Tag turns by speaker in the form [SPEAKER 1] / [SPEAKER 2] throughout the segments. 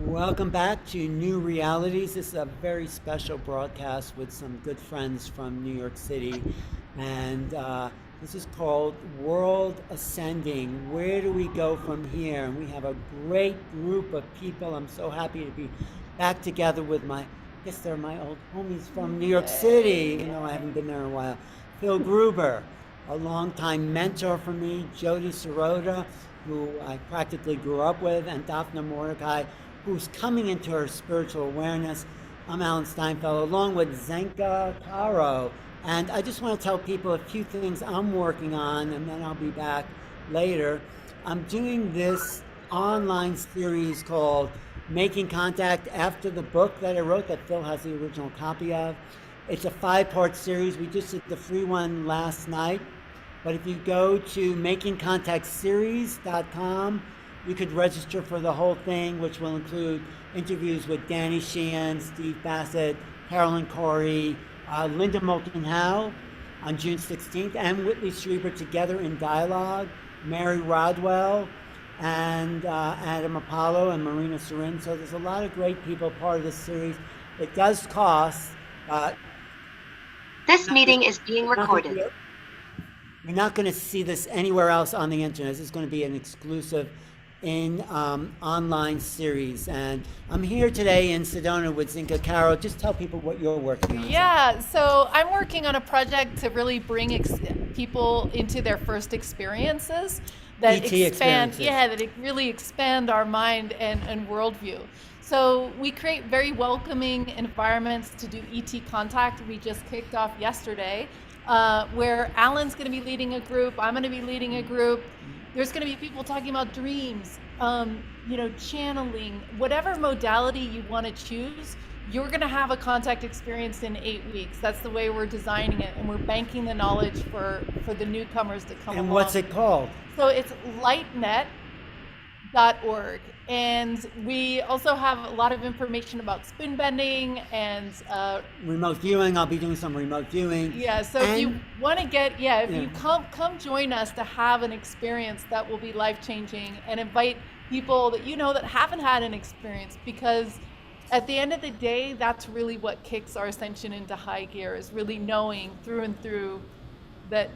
[SPEAKER 1] Welcome back to New Realities. This is a very special broadcast with some good friends from New York City. And this is called World Ascending. Where do we go from here? And we have a great group of people. I'm so happy to be back together with I guess they're my old homies from New York City. I haven't been there in a while. Phil Gruber, a longtime mentor for me, Jodi Serota, who I practically grew up with, and Dafna Mordicai, who's coming into her spiritual awareness. I'm Alan Steinfeld, along with Zenka Caro. And I just want to tell people a few things I'm working on, and then I'll be back later. I'm doing this online series called Making Contact after the book that I wrote that Phil has the original copy of. It's a 5-part series. We just did the free one last night. But if you go to makingcontactseries.com, you could register for the whole thing, which will include interviews with Danny Sheehan, Steve Bassett, Carolyn Cory, Linda Moulton Howe on June 16th, and Whitley Strieber together in dialogue, Mary Rodwell, and Adam Apollo and Marina Serin. So there's a lot of great people part of this series. It does cost.
[SPEAKER 2] This meeting is being recorded.
[SPEAKER 1] You're not going to see this anywhere else on the internet. This is going to be an exclusive online series. And I'm here today in Sedona with Zinka Caro. Just tell people what you're working on.
[SPEAKER 3] Yeah, so I'm working on a project to really bring people into their first experiences that that really expand our mind and worldview. So we create very welcoming environments to do ET contact. We just kicked off yesterday, where Alan's going to be leading a group. I'm going to be leading a group. There's going to be people talking about dreams, channeling, whatever modality you want to choose. You're going to have a contact experience in 8 weeks. That's the way we're designing it, and we're banking the knowledge for the newcomers that come along.
[SPEAKER 1] And what's it called?
[SPEAKER 3] So it's lightnet.org. And we also have a lot of information about spoon bending and
[SPEAKER 1] remote viewing. I'll be doing some remote viewing.
[SPEAKER 3] Yeah, so if you want to you come join us to have an experience that will be life-changing, and invite people that that haven't had an experience, because at the end of the day, that's really what kicks our ascension into high gear, is really knowing through and through that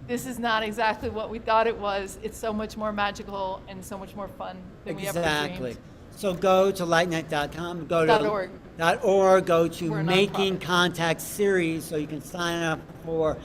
[SPEAKER 3] this is not exactly what we thought it was. It's so much more magical and so much more fun than we ever dreamed.
[SPEAKER 1] Exactly. So go to lightnet.com, go to
[SPEAKER 3] .org.
[SPEAKER 1] .org, go to Making Contact Series, so you can sign up for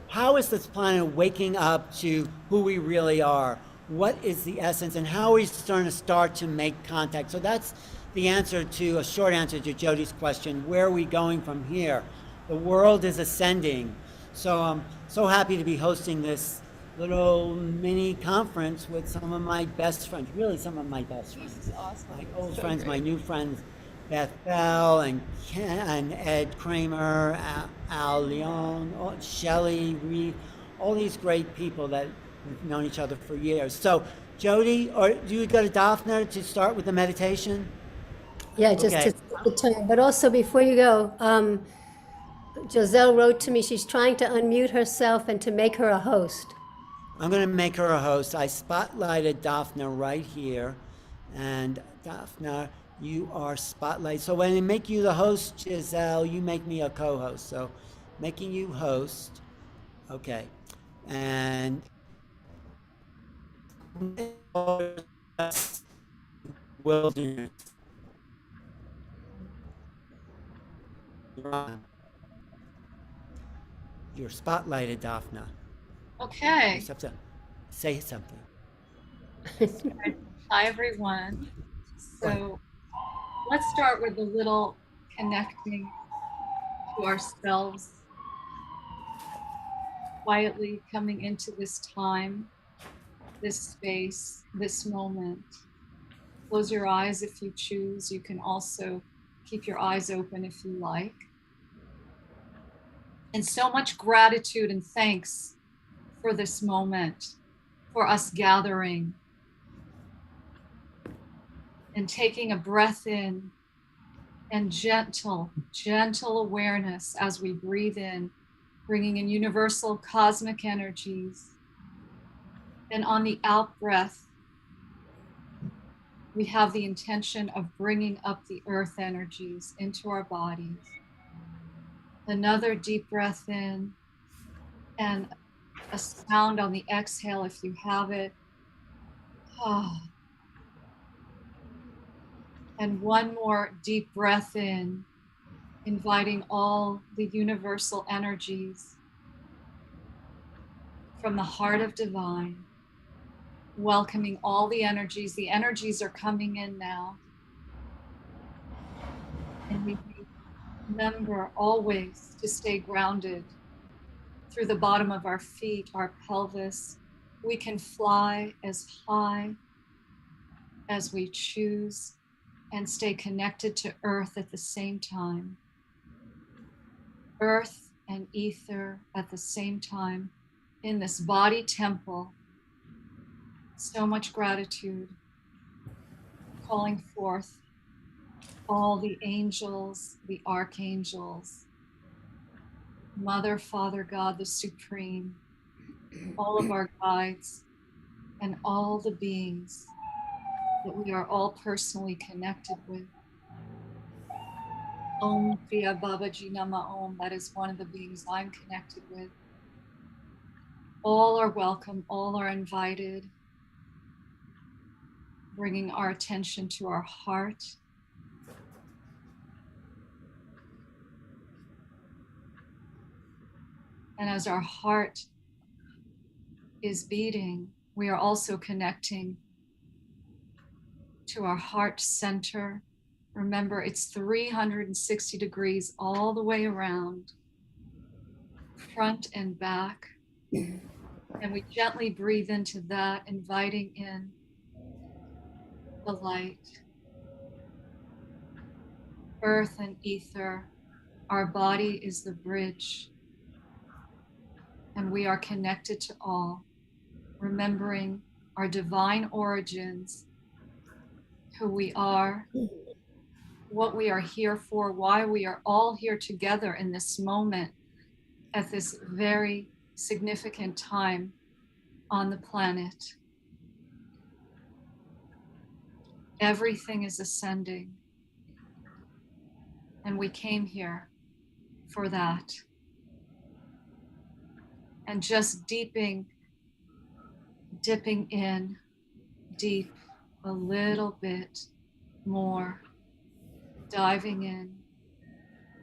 [SPEAKER 1] how is this planet waking up to who we really are? What is the essence, and how are we starting to make contact? So that's the answer to, a short answer to Jodi's question, where are we going from here? The world is ascending. So I'm so happy to be hosting this little mini conference with some of my best friends, really some of my best friends.
[SPEAKER 3] Awesome.
[SPEAKER 1] My old friends, great. My new friends, Beth Bell and Ed Kramer, Al Leon, Shelley Reed, all these great people that we've known each other for years. So Jodi, or do you go to Dafna to start with the meditation?
[SPEAKER 4] Yeah, just to set the tone. But also before you go, Giselle wrote to me, she's trying to unmute herself and to make her a host.
[SPEAKER 1] I'm going to make her a host. I spotlighted Dafna right here. And Dafna, you are spotlight. So when I make you the host, Giselle, you make me a co-host. So making you host. Okay. And wilderness. You're spotlighted, Dafna.
[SPEAKER 5] Okay.
[SPEAKER 1] You just have to say something.
[SPEAKER 5] Hi, everyone. So let's start with a little connecting to ourselves, quietly coming into this time, this space, this moment. Close your eyes if you choose. You can also keep your eyes open if you like. And so much gratitude and thanks for this moment, for us gathering and taking a breath in, and gentle awareness as we breathe in, bringing in universal cosmic energies. And on the out breath, we have the intention of bringing up the earth energies into our bodies. Another deep breath in, and a sound on the exhale if you have it. And one more deep breath in, inviting all the universal energies from the heart of divine, welcoming all the energies. The energies are coming in now. And we remember always to stay grounded through the bottom of our feet, our pelvis. We can fly as high as we choose and stay connected to earth at the same time. Earth and ether at the same time in this body temple. So much gratitude, calling forth all the angels, the archangels, Mother, Father, God, the Supreme, all of our guides, and all the beings that we are all personally connected with. Om Kriya Babaji Nama Om, that is one of the beings I'm connected with. All are welcome, all are invited, bringing our attention to our heart. And as our heart is beating, we are also connecting to our heart center. Remember, it's 360 degrees all the way around, front and back. And we gently breathe into that, inviting in the light. Earth and ether, our body is the bridge. And we are connected to all, remembering our divine origins, who we are, what we are here for, why we are all here together in this moment at this very significant time on the planet. Everything is ascending, and we came here for that. And just dipping in deep a little bit more, diving in,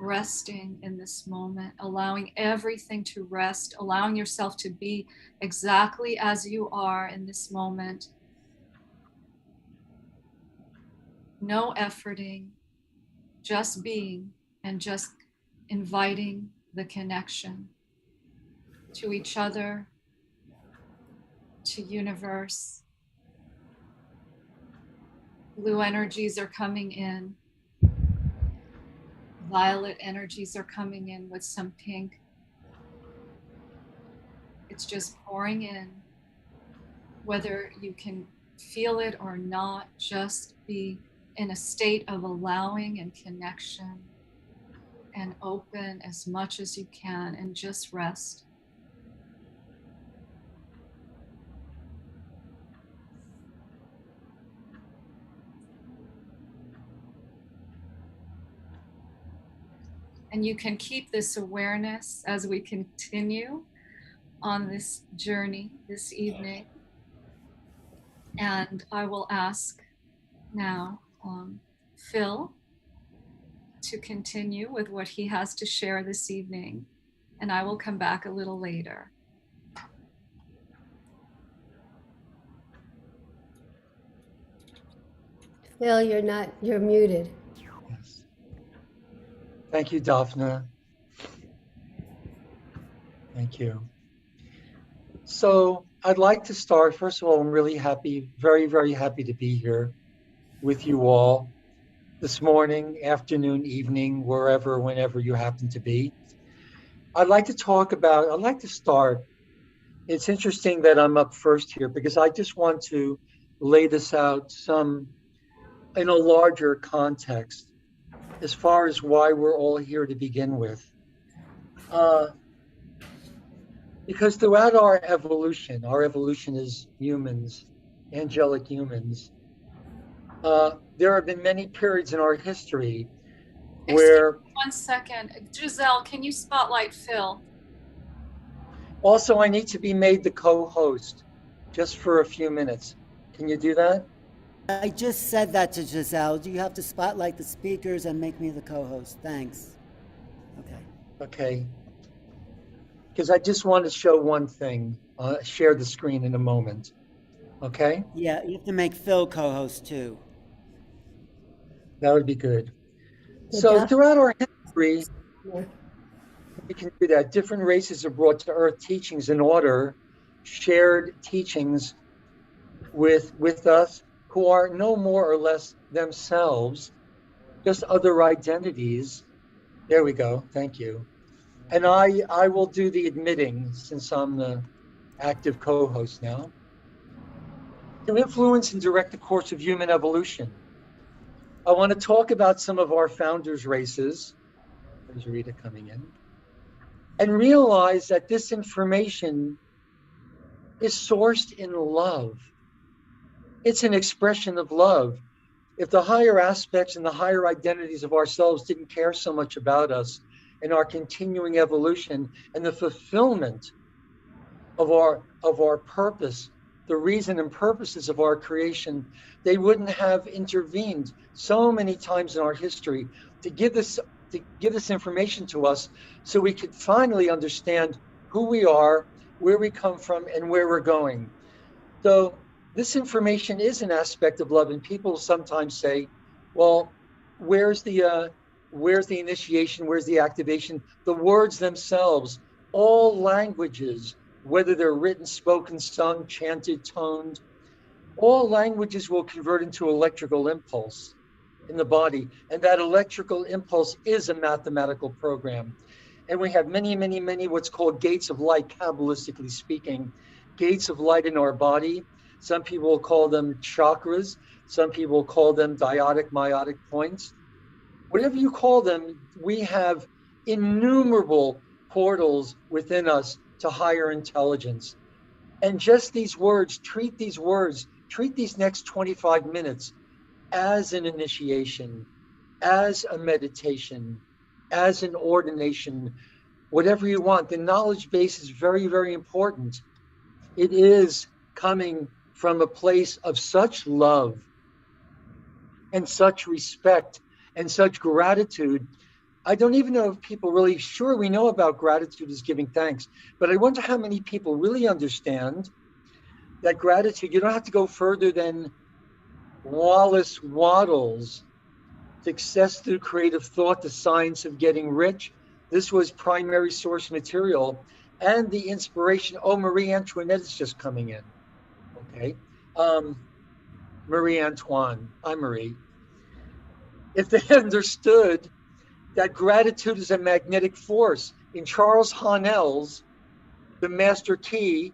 [SPEAKER 5] resting in this moment, allowing everything to rest, allowing yourself to be exactly as you are in this moment. No efforting, just being and just inviting the connection to each other, to universe. Blue energies are coming in. Violet energies are coming in with some pink. It's just pouring in. Whether you can feel it or not, just be in a state of allowing and connection and open as much as you can and just rest. And you can keep this awareness as we continue on this journey this evening. And I will ask now Phil to continue with what he has to share this evening. And I will come back a little later.
[SPEAKER 4] Phil, you're muted.
[SPEAKER 2] Yes. Thank you, Dafna. Thank you. So I'd like to start, first of all, I'm really happy, very, very happy to be here with you all this morning, afternoon, evening, wherever, whenever you happen to be. I'd like to start. It's interesting that I'm up first here because I just want to lay this out in a larger context as far as why we're all here to begin with. Because throughout our evolution as humans, angelic humans, There have been many periods in our history
[SPEAKER 5] Excuse
[SPEAKER 2] where...
[SPEAKER 5] me 1 second. Giselle, can you spotlight Phil?
[SPEAKER 2] Also, I need to be made the co-host just for a few minutes. Can you do that?
[SPEAKER 1] I just said that to Giselle. Do you have to spotlight the speakers and make me the co-host? Thanks. Okay.
[SPEAKER 2] Okay. Because I just want to show one thing. Share the screen in a moment. Okay?
[SPEAKER 1] Yeah, you have to make Phil co-host too.
[SPEAKER 2] That would be good.
[SPEAKER 4] Good
[SPEAKER 2] So
[SPEAKER 4] job.
[SPEAKER 2] throughout our history,
[SPEAKER 4] Yeah.
[SPEAKER 2] we can do that. Different races have brought to earth teachings in order, shared teachings with us, who are no more or less themselves, just other identities. There we go. Thank you. And I will do the admitting, since I'm the active co-host now, to influence and direct the course of human evolution. I want to talk about some of our founders' races. There's Rita coming in. And realize that this information is sourced in love. It's an expression of love. If the higher aspects and the higher identities of ourselves didn't care so much about us and our continuing evolution and the fulfillment of our purpose, the reason and purposes of our creation, they wouldn't have intervened so many times in our history to give this information to us so we could finally understand who we are, where we come from, and where we're going. So this information is an aspect of love, and people sometimes say, well, where's the initiation, where's the activation? The words themselves, all languages, whether they're written, spoken, sung, chanted, toned, all languages will convert into electrical impulse in the body. And that electrical impulse is a mathematical program. And we have many, many, many what's called gates of light, Kabbalistically speaking, gates of light in our body. Some people will call them chakras. Some people will call them diotic, meiotic points. Whatever you call them, we have innumerable portals within us to higher intelligence. And just these words, treat these next 25 minutes as an initiation, as a meditation, as an ordination, whatever you want. The knowledge base is very, very important. It is coming from a place of such love and such respect and such gratitude. I don't even know if people really, sure, we know about gratitude as giving thanks, but I wonder how many people really understand that gratitude, you don't have to go further than Wallace Wattles' Success Through Creative Thought, The Science of Getting Rich. This was primary source material and the inspiration. Oh, Marie Antoinette is just coming in. Okay. Marie Antoine. Hi, Marie. If they understood that gratitude is a magnetic force, in Charles Haanel's The Master Key,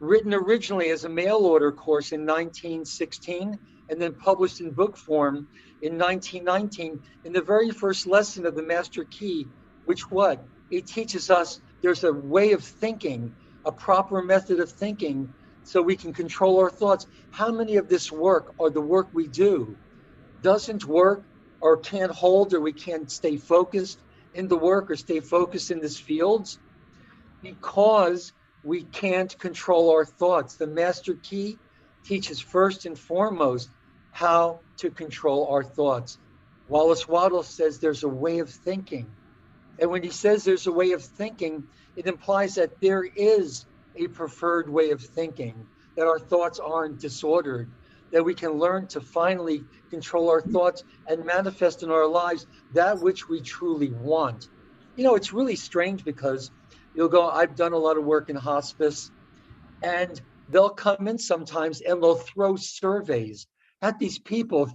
[SPEAKER 2] written originally as a mail order course in 1916 and then published in book form in 1919, in the very first lesson of the Master Key, which what? It teaches us there's a way of thinking, a proper method of thinking, so we can control our thoughts. How many of this work, or the work we do, doesn't work or can't hold, or we can't stay focused in the work or stay focused in this fields? Because we can't control our thoughts. The Master Key teaches first and foremost how to control our thoughts. Wallace Wattles says there's a way of thinking. And when he says there's a way of thinking, it implies that there is a preferred way of thinking, that our thoughts aren't disordered, that we can learn to finally control our thoughts and manifest in our lives that which we truly want. You know, it's really strange because you'll go, I've done a lot of work in hospice, and they'll come in sometimes and they'll throw surveys at these people.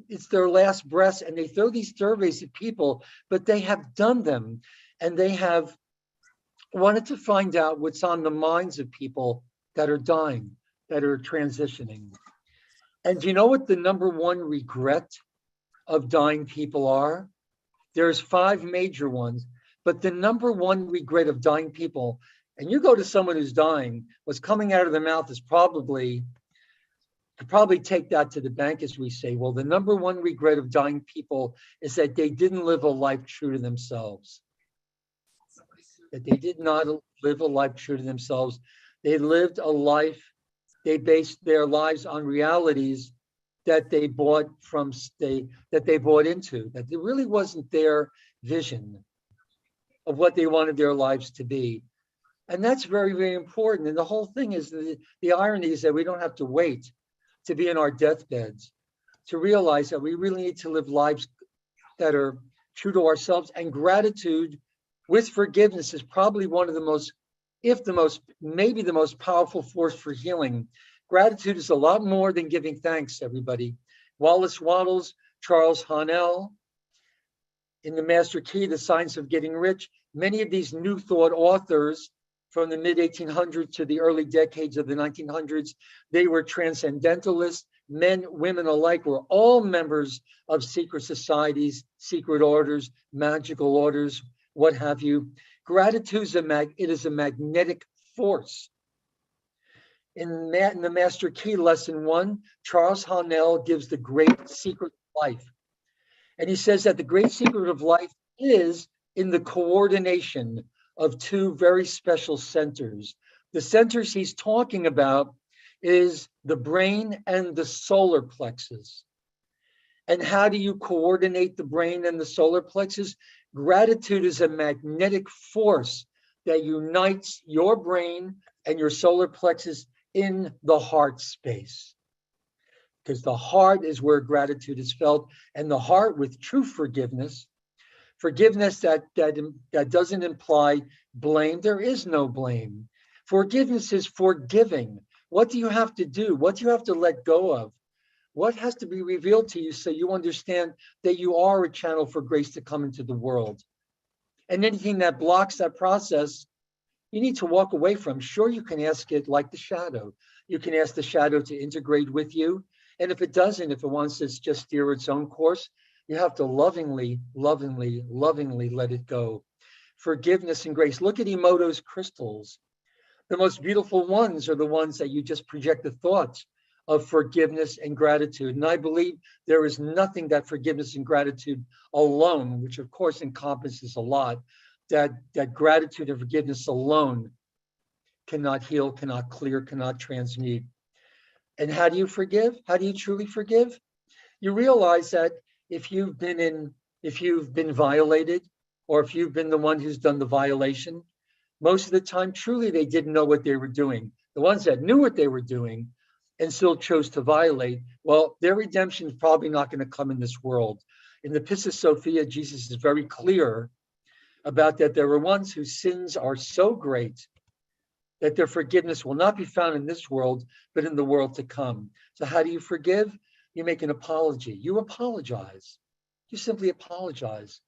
[SPEAKER 2] It's their last breaths, and they throw these surveys at people, but they have done them, and they have wanted to find out what's on the minds of people that are dying, that are transitioning. And do you know what the number one regret of dying people are? There's 5 major ones, but the number one regret of dying people, and you go to someone who's dying, what's coming out of their mouth is probably, could probably take that to the bank as we say, well, the number one regret of dying people is that they didn't live a life true to themselves. That they did not live a life true to themselves. They lived a life, they based their lives on realities that they bought that they bought into, that it really wasn't their vision of what they wanted their lives to be. And that's very, very important. And the whole thing is the irony is that we don't have to wait to be in our deathbeds to realize that we really need to live lives that are true to ourselves. And gratitude with forgiveness is probably one of the most, if the most, maybe the most powerful force for healing. Gratitude is a lot more than giving thanks, everybody. Wallace Wattles, Charles Haanel, in The Master Key, The Science of Getting Rich, many of these New Thought authors from the mid-1800s to the early decades of the 1900s, they were transcendentalists. Men, women alike were all members of secret societies, secret orders, magical orders, what have you. Gratitude is a magnetic force. In the Master Key, Lesson 1, Charles Haanel gives the great secret of life. And he says that the great secret of life is in the coordination of two very special centers. The centers he's talking about is the brain and the solar plexus. And how do you coordinate the brain and the solar plexus? Gratitude is a magnetic force that unites your brain and your solar plexus in the heart space. Because the heart is where gratitude is felt, and the heart with true forgiveness that doesn't imply blame. There is no blame. Forgiveness is forgiving. What do you have to do? What do you have to let go of? What has to be revealed to you so you understand that you are a channel for grace to come into the world? And anything that blocks that process, you need to walk away from. Sure, you can ask it like the shadow. You can ask the shadow to integrate with you. And if it doesn't, if it wants to just steer its own course, you have to lovingly, lovingly, lovingly let it go. Forgiveness and grace. Look at Emoto's crystals. The most beautiful ones are the ones that you just project the thoughts of forgiveness and gratitude. And I believe there is nothing that forgiveness and gratitude alone, which of course encompasses a lot, that gratitude and forgiveness alone cannot heal, cannot clear, cannot transmute. And how do you forgive? How do you truly forgive? You realize that if you've been violated, or if you've been the one who's done the violation, most of the time, truly, they didn't know what they were doing. The ones that knew what they were doing and still chose to violate, well, their redemption is probably not going to come in this world. In the Pistis Sophia, Jesus is very clear about that there are ones whose sins are so great that their forgiveness will not be found in this world, but in the world to come. So how do you forgive? You make an apology. You apologize. You simply apologize.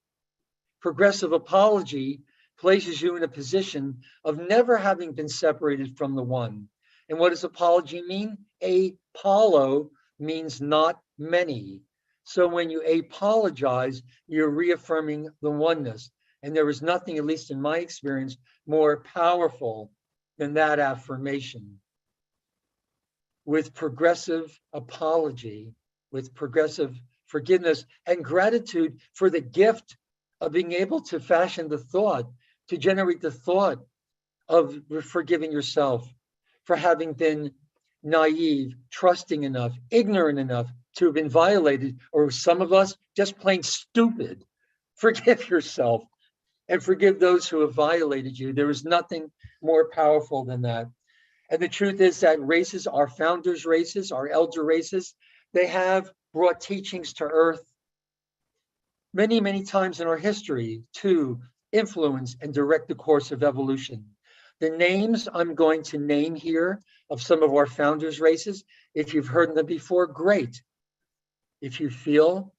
[SPEAKER 2] Progressive apology places you in a position of never having been separated from the one. And what does apology mean? Apollo means not many. So when you apologize, you're reaffirming the oneness. And there is nothing, at least in my experience, more powerful than that affirmation. With progressive apology, with progressive forgiveness and gratitude for the gift of being able to fashion the thought, to generate the thought of forgiving yourself for having been naive, trusting enough, ignorant enough to have been violated, or some of us just plain stupid. Forgive yourself and forgive those who have violated you. There is nothing more powerful than that. And the truth is that races, our founders' races, our elder races, they have brought teachings to earth many, many times in our history to influence and direct the course of evolution. The names I'm going to name here of some of our founders' races, if you've heard them before, great. If you feel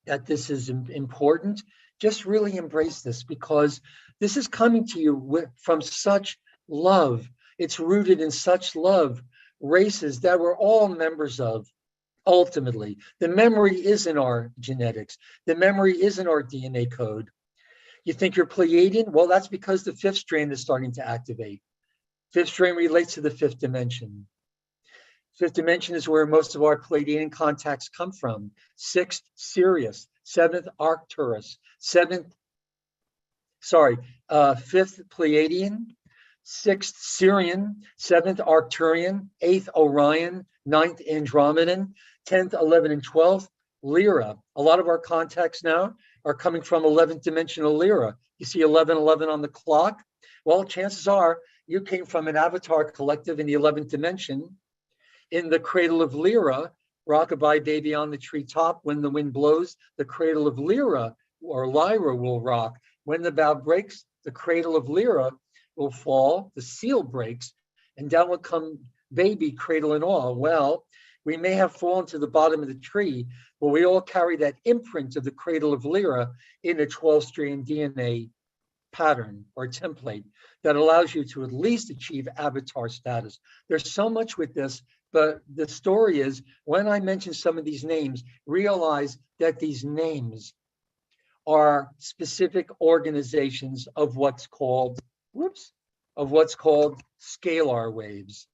[SPEAKER 2] that this is important, just really embrace this, because this is coming to you from such love. It's rooted in such love. Races that we're all members of. Ultimately, the memory is in our genetics. The memory is in our DNA code. You think you're Pleiadian? Well, that's because the fifth strain is starting to activate. Fifth strain relates to the fifth dimension. Fifth dimension is where most of our Pleiadian contacts come from. Sixth, Sirius. Seventh, Arcturus. Fifth, Pleiadian. Sixth, Sirian. Seventh, Arcturian. Eighth, Orion. Ninth, Andromedan. 10th, 11th, and 12th, Lyra. A lot of our contacts now are coming from 11th dimensional Lyra. You see 1111 on the clock? Well, chances are you came from an avatar collective in the 11th dimension. In the cradle of Lyra, rockabye baby on the treetop, when the wind blows, the cradle of Lyra or Lyra will rock. When the bough breaks, the cradle of Lyra will fall, the seal breaks, and down will come baby, cradle and all. Well, we may have fallen to the bottom of the tree, but we all carry that imprint of the cradle of Lyra in a 12-strand DNA pattern or template that allows you to at least achieve avatar status. There's so much with this, but the story is, when I mention some of these names, realize that these names are specific organizations of what's called, scalar waves.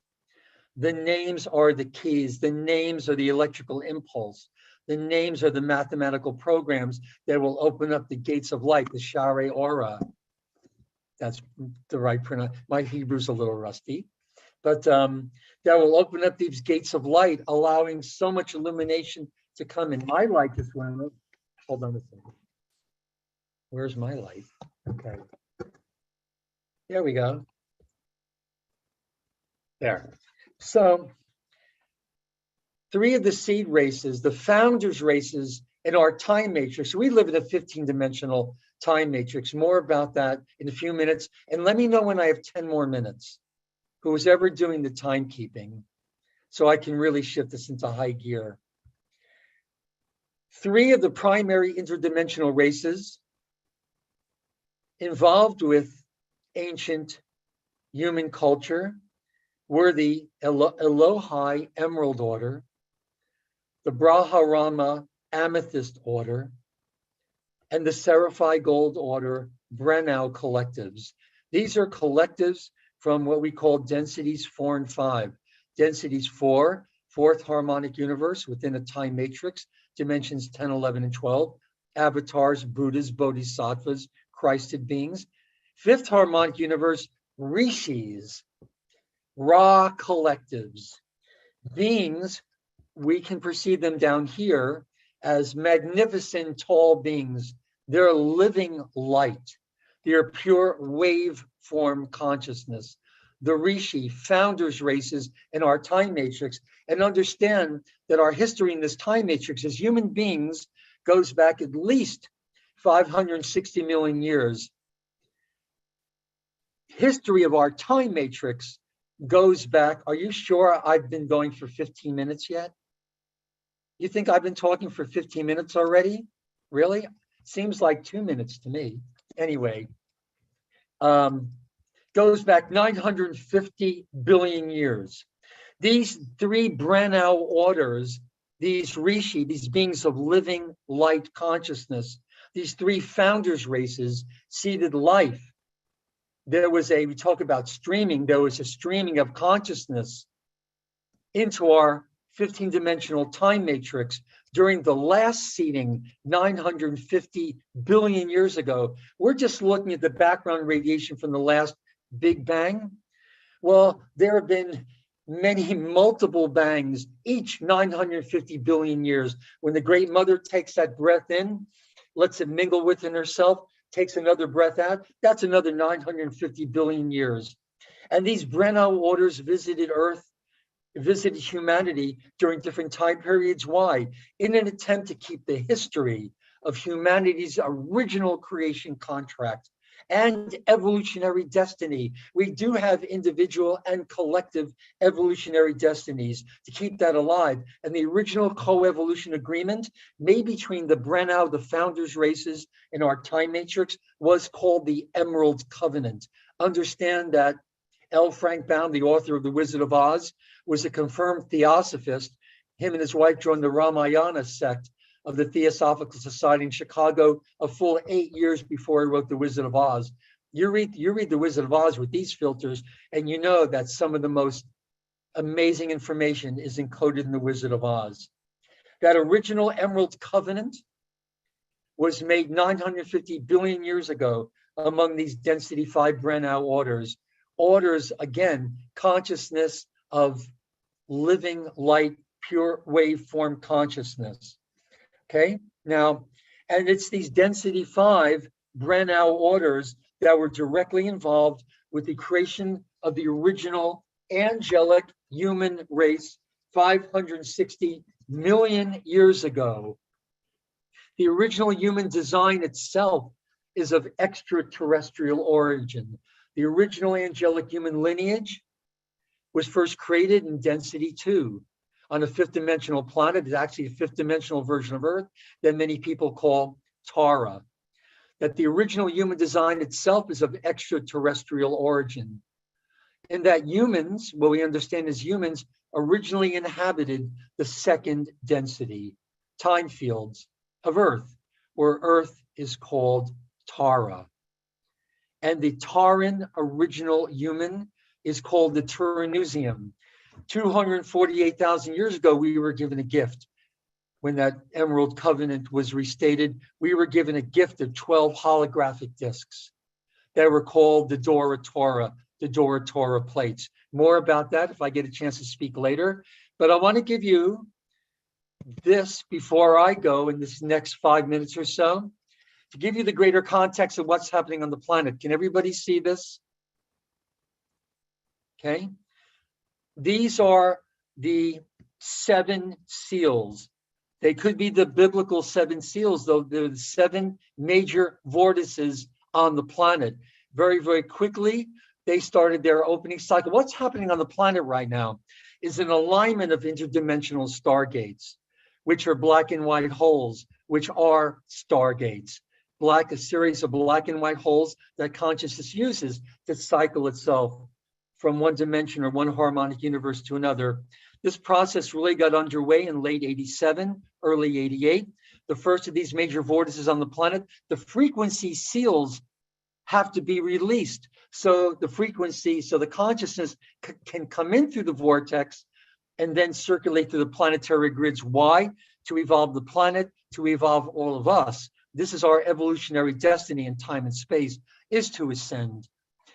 [SPEAKER 2] The names are the keys. The names are the electrical impulse. The names are the mathematical programs that will open up the gates of light, the Share Aura. That's the right pronunciation. My Hebrew's a little rusty, but that will open up these gates of light, allowing so much illumination to come in. My light just went up. Hold on a second. Where's my light? Okay. There we go. There. So 3 of the seed races, the founders races in our time matrix. We live in a 15-dimensional time matrix. More about that in a few minutes. And let me know when I have 10 more minutes, who's ever doing the timekeeping, so I can really shift this into high gear. 3 of the primary interdimensional races involved with ancient human culture were the Elohai Emerald Order, the Braharama Amethyst Order, and the Seraphai Gold Order Brenau collectives. These are collectives from what we call densities 4 and 5. Densities 4, fourth harmonic universe within a time matrix, dimensions 10, 11, and 12, avatars, Buddhas, Bodhisattvas, Christed beings. Fifth harmonic universe, rishis, Ra collectives, beings, we can perceive them down here as magnificent tall beings. They're living light. They're pure wave form consciousness. The Rishi, founders races in our time matrix, and understand that our history in this time matrix as human beings goes back at least 560 million years. History of our time matrix goes back. Are you sure I've been going for 15 minutes yet? You think I've been talking for 15 minutes already? Really? Seems like 2 minutes to me. Anyway, goes back 950 billion years. These 3 Brenau orders, these Rishi, these beings of living light consciousness, these 3 founders races seeded life. There was we talk about streaming, there was a streaming of consciousness into our 15-dimensional time matrix during the last seeding 950 billion years ago. We're just looking at the background radiation from the last Big Bang. Well, there have been multiple bangs, each 950 billion years. When the Great Mother takes that breath in, lets it mingle within herself, takes another breath out, that's another 950 billion years. And these Brenau orders visited Earth, visited humanity during different time periods. Why? In an attempt to keep the history of humanity's original creation contract and evolutionary destiny. We do have individual and collective evolutionary destinies to keep that alive. And the original co-evolution agreement made between the Brenau, the founders races in our time matrix, was called the Emerald Covenant. Understand that L. Frank Baum, the author of The Wizard of Oz, was a confirmed theosophist. Him and his wife joined the Ramayana sect of the Theosophical Society in Chicago a full 8 years before he wrote The Wizard of Oz. You read The Wizard of Oz with these filters, and you know that some of the most amazing information is encoded in The Wizard of Oz. That original Emerald Covenant was made 950 billion years ago among these density 5 Brenau orders. Orders, again, consciousness of living light, pure waveform consciousness. Okay, now, and it's these density 5 Brenau orders that were directly involved with the creation of the original angelic human race 560 million years ago. The original human design itself is of extraterrestrial origin. The original angelic human lineage was first created in density 2 on a 5th dimensional planet. It's actually a 5th dimensional version of Earth that many people call Tara. That the original human design itself is of extraterrestrial origin. And that humans, what we understand as humans, originally inhabited the 2nd density, time fields of Earth, where Earth is called Tara. And the Taran original human is called the Taranusium. 248,000 years ago, we were given a gift. When that Emerald Covenant was restated, we were given a gift of 12 holographic discs that were called the Dora Torah, the Dora Torah plates. More about that if I get a chance to speak later. But I want to give you this before I go in this next 5 minutes or so, to give you the greater context of what's happening on the planet. Can everybody see this? Okay. These are the 7 seals. They could be the biblical 7 seals, though they're the 7 major vortices on the planet. Very, very quickly, they started their opening cycle. What's happening on the planet right now is an alignment of interdimensional stargates, which are black and white holes, which are stargates. A series of black and white holes that consciousness uses to cycle itself from one dimension or one harmonic universe to another. This process really got underway in late 87, early 88. The first of these major vortices on the planet, the frequency seals have to be released. So the consciousness can come in through the vortex and then circulate through the planetary grids. Why? To evolve the planet, to evolve all of us. This is our evolutionary destiny in time and space, is to ascend,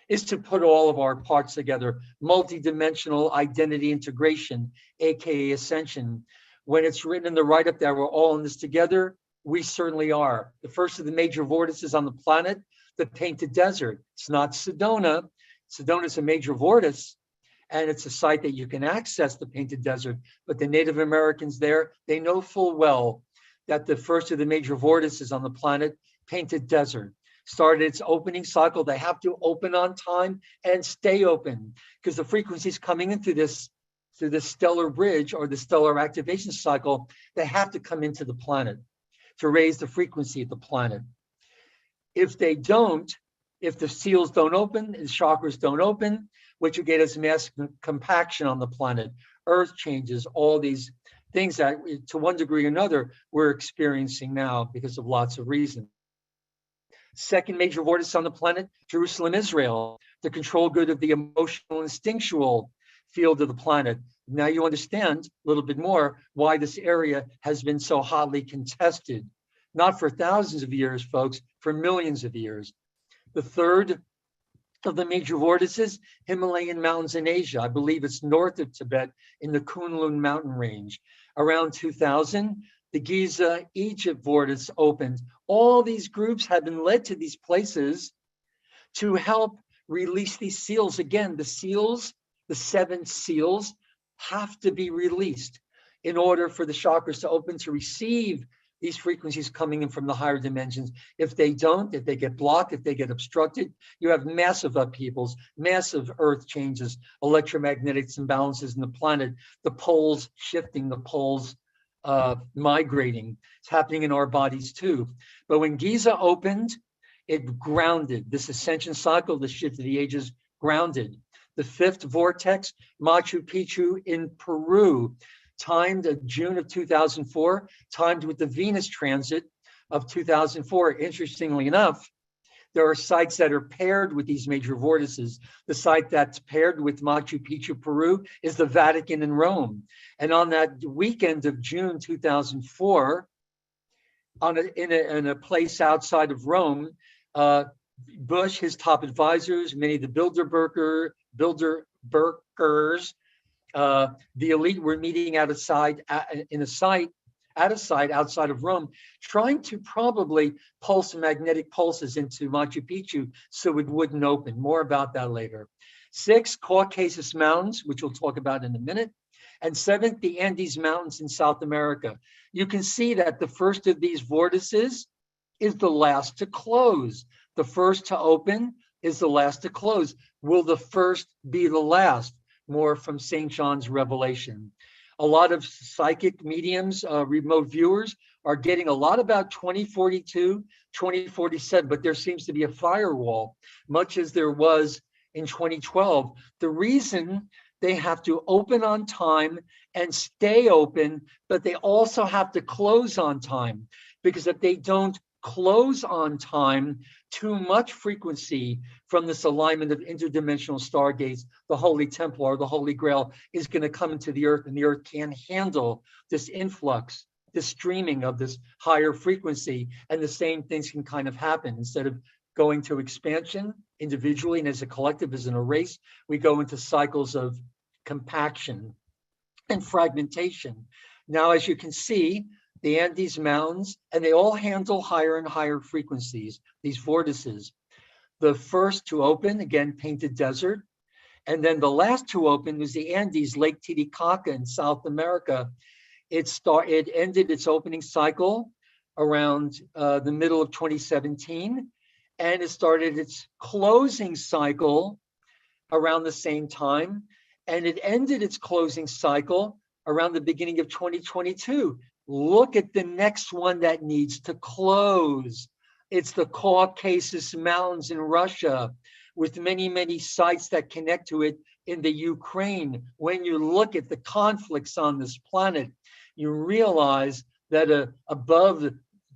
[SPEAKER 2] is to put all of our parts together, multidimensional identity integration, AKA ascension. When it's written in the write-up that we're all in this together, we certainly are. The first of the major vortices on the planet, the Painted Desert. It's not Sedona. Sedona is a major vortice, and it's a site that you can access the Painted Desert. But the Native Americans there, they know full well that the first of the major vortices on the planet, Painted Desert, started its opening cycle. They have to open on time and stay open because the frequencies coming into this through the stellar bridge or the stellar activation cycle, they have to come into the planet to raise the frequency of the planet. If they don't, if the seals don't open, the chakras don't open, what you get is mass compaction on the planet, earth changes, all these things that to one degree or another we're experiencing now because of lots of reasons. Second major vortex on the planet, Jerusalem, Israel, the control grid of the emotional instinctual field of the planet. Now you understand a little bit more why this area has been so hotly contested, not for thousands of years, folks, for millions of years. The third of the major vortices, Himalayan mountains in Asia. I believe it's north of Tibet in the Kunlun mountain range. Around 2000, the Giza, Egypt vortex opened. All these groups have been led to these places to help release these seals. Again, the seals, the 7 seals, have to be released in order for the chakras to open to receive these frequencies coming in from the higher dimensions. If they don't, if they get blocked, if they get obstructed, you have massive upheavals, massive earth changes, electromagnetic imbalances in the planet, the poles shifting, the poles migrating. It's happening in our bodies too. But when Giza opened, it grounded. This ascension cycle, the shift of the ages, grounded. The 5th vortex, Machu Picchu in Peru, timed June of 2004, timed with the Venus transit of 2004. Interestingly enough, There are sites that are paired with these major vortices. The site that's paired with Machu Picchu, Peru, is the Vatican in Rome. And on that weekend of June 2004, in a place outside of Rome, Bush, his top advisors, many of the Bilderbergers, the elite were meeting at a site outside of Rome, trying to probably pulse magnetic pulses into Machu Picchu so it wouldn't open. More about that later. 6, Caucasus Mountains, which we'll talk about in a minute. And 7th, the Andes Mountains in South America. You can see that the first of these vortices is the last to close. The first to open is the last to close. Will the first be the last? More from St. John's Revelation. A lot of psychic mediums, remote viewers, are getting a lot about 2042, 2047, but there seems to be a firewall, much as there was in 2012. The reason they have to open on time and stay open, but they also have to close on time, because if they don't close on time, too much frequency from this alignment of interdimensional stargates, the Holy Temple or the Holy Grail, is going to come into the earth, and the earth can't handle this influx, this streaming of this higher frequency. And the same things can kind of happen. Instead of going to expansion individually and as a collective, as in a race, we go into cycles of compaction and fragmentation. Now, as you can see, the Andes Mountains, and they all handle higher and higher frequencies, these vortices. The first to open, again, Painted Desert. And then the last to open was the Andes, Lake Titicaca in South America. It ended its opening cycle around the middle of 2017, and it started its closing cycle around the same time, and it ended its closing cycle around the beginning of 2022. Look at the next one that needs to close. It's the Caucasus Mountains in Russia, with many, many sites that connect to it in the Ukraine. When you look at the conflicts on this planet, you realize that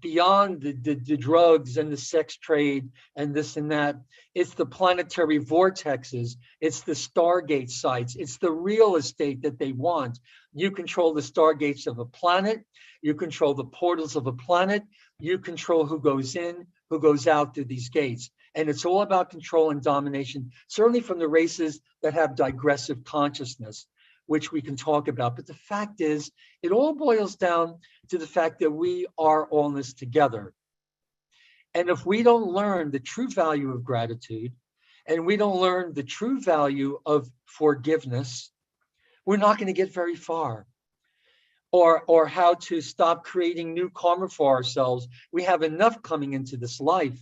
[SPEAKER 2] beyond the drugs and the sex trade and this and that, it's the planetary vortexes, it's the stargate sites, it's the real estate that they want. You control the stargates of a planet, you control the portals of a planet, you control who goes in, who goes out through these gates. And it's all about control and domination, certainly from the races that have digressive consciousness, which we can talk about. But the fact is, it all boils down to the fact that we are all in this together. And if we don't learn the true value of gratitude, and we don't learn the true value of forgiveness, we're not going to get very far. Or how to stop creating new karma for ourselves. We have enough coming into this life,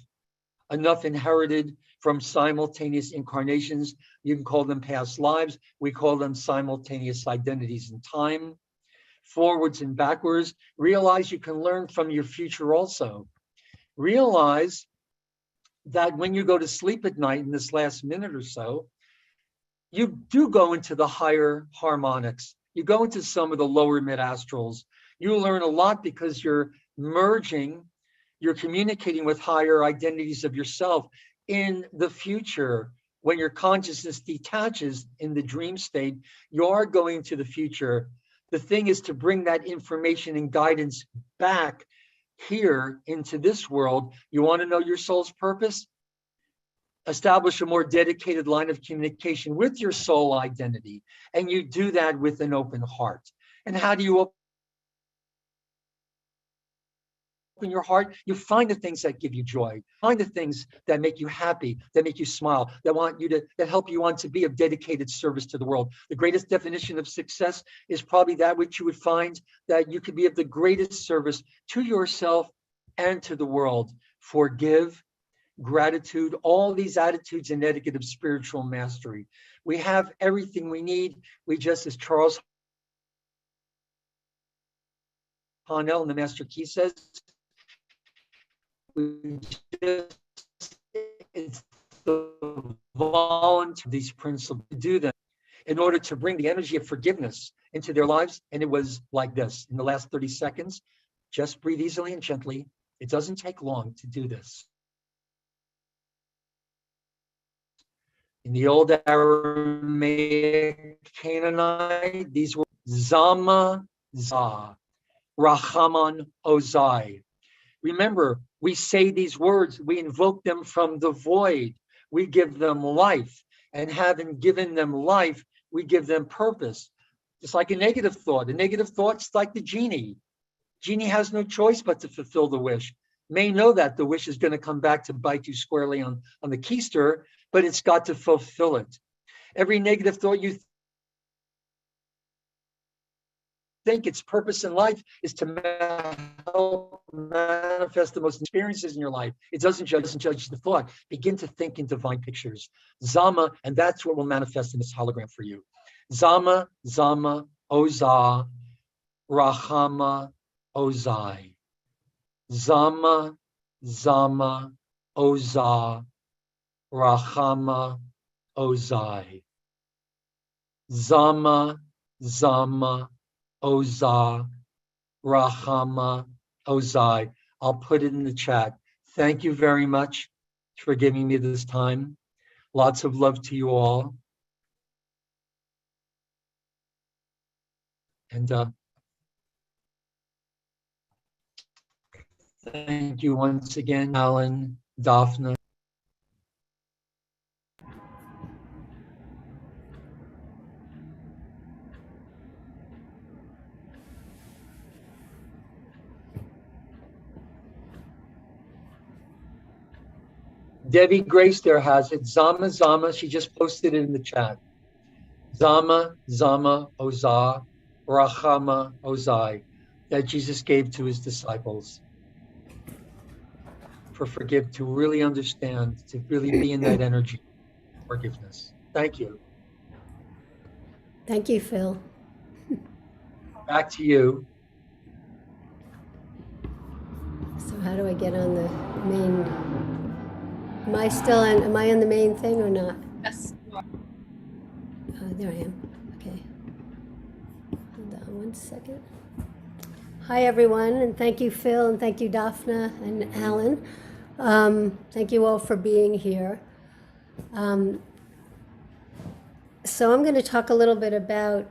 [SPEAKER 2] enough inherited from simultaneous incarnations. You can call them past lives. We call them simultaneous identities in time, forwards and backwards. Realize you can learn from your future also. Realize that when you go to sleep at night in this last minute or so, you do go into the higher harmonics. You go into some of the lower mid-astrals. You learn a lot because you're merging, you're communicating with higher identities of yourself. In the future, when your consciousness detaches in the dream state, you are going to the future. The thing is to bring that information and guidance back here into this world. You want to know your soul's purpose? Establish a more dedicated line of communication with your soul identity. And you do that with an open heart. And how do you open your heart? You find the things that give you joy. Find the things that make you happy, that make you smile, that help you on to be of dedicated service to the world. The greatest definition of success is probably that which you would find that you could be of the greatest service to yourself and to the world. Forgive, gratitude, all these attitudes and etiquette of spiritual mastery. We have everything we need. We just, as Charles Parnell in the Master Key says, it's the volunteer, these principles, to do them in order to bring the energy of forgiveness into their lives. And it was like this. In the last 30 seconds, just breathe easily and gently. It doesn't take long to do this. In the old Aramaic Canaanite, these were Zama Za, Rachaman Ozai. Remember, we say these words, we invoke them from the void. We give them life. And having given them life, we give them purpose. Just like a negative thought. A negative thought's like the genie. Genie has no choice but to fulfill the wish. May know that the wish is going to come back to bite you squarely on the keister, but it's got to fulfill it. Every negative thought you think, its purpose in life is to help manifest the most experiences in your life. It doesn't judge the thought. Begin to think in divine pictures. Zama, and that's what will manifest in this hologram for you. Zama, Zama, Oza, Rahama, Ozai. Zama, Zama, Oza, Rahama, Ozai. Zama, Zama, Oza, Rahama, Ozai. I'll put it in the chat. Thank you very much for giving me this time. Lots of love to you all. And thank you once again, Alan, Dafna. Debbie Grace there has it. Zama, Zama. She just posted it in the chat. Zama, Zama, Oza, Rahama, Ozai, that Jesus gave to his disciples to really understand, to really be in that energy of forgiveness. Thank you.
[SPEAKER 4] Thank you, Phil.
[SPEAKER 2] Back to you.
[SPEAKER 4] So how do I get on the main? Am I on the main thing or not?
[SPEAKER 5] Yes, you are.
[SPEAKER 4] There I am. Okay. Hold on one second. Hi, everyone, and thank you, Phil, and thank you, Dafna and Alan. Thank you all for being here. So I'm going to talk a little bit about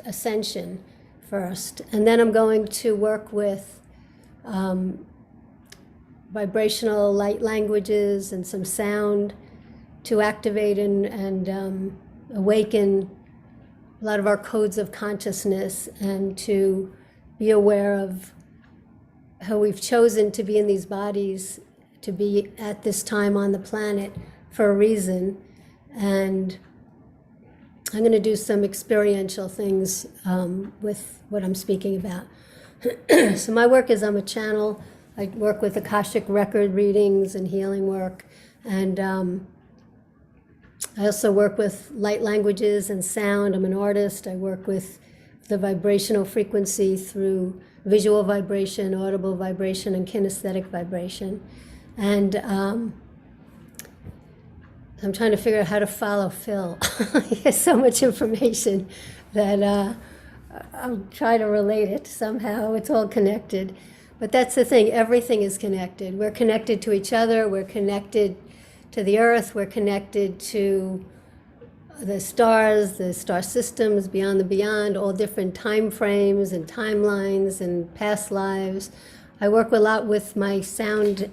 [SPEAKER 4] ascension first, and then I'm going to work with vibrational light languages and some sound to activate and awaken a lot of our codes of consciousness, and to be aware of how we've chosen to be in these bodies, to be at this time on the planet for a reason. And I'm going to do some experiential things with what I'm speaking about. So my work is I'm a channel. I work with Akashic record readings and healing work. And I also work with light languages and sound. I'm an artist. I work with the vibrational frequency through visual vibration, audible vibration, and kinesthetic vibration. And I'm trying to figure out how to follow Phil. He has so much information that I'll try to relate it somehow. It's all connected. But that's the thing, everything is connected. We're connected to each other, we're connected to the earth, we're connected to the star systems, beyond the beyond, all different time frames and timelines and past lives. I work a lot with my sound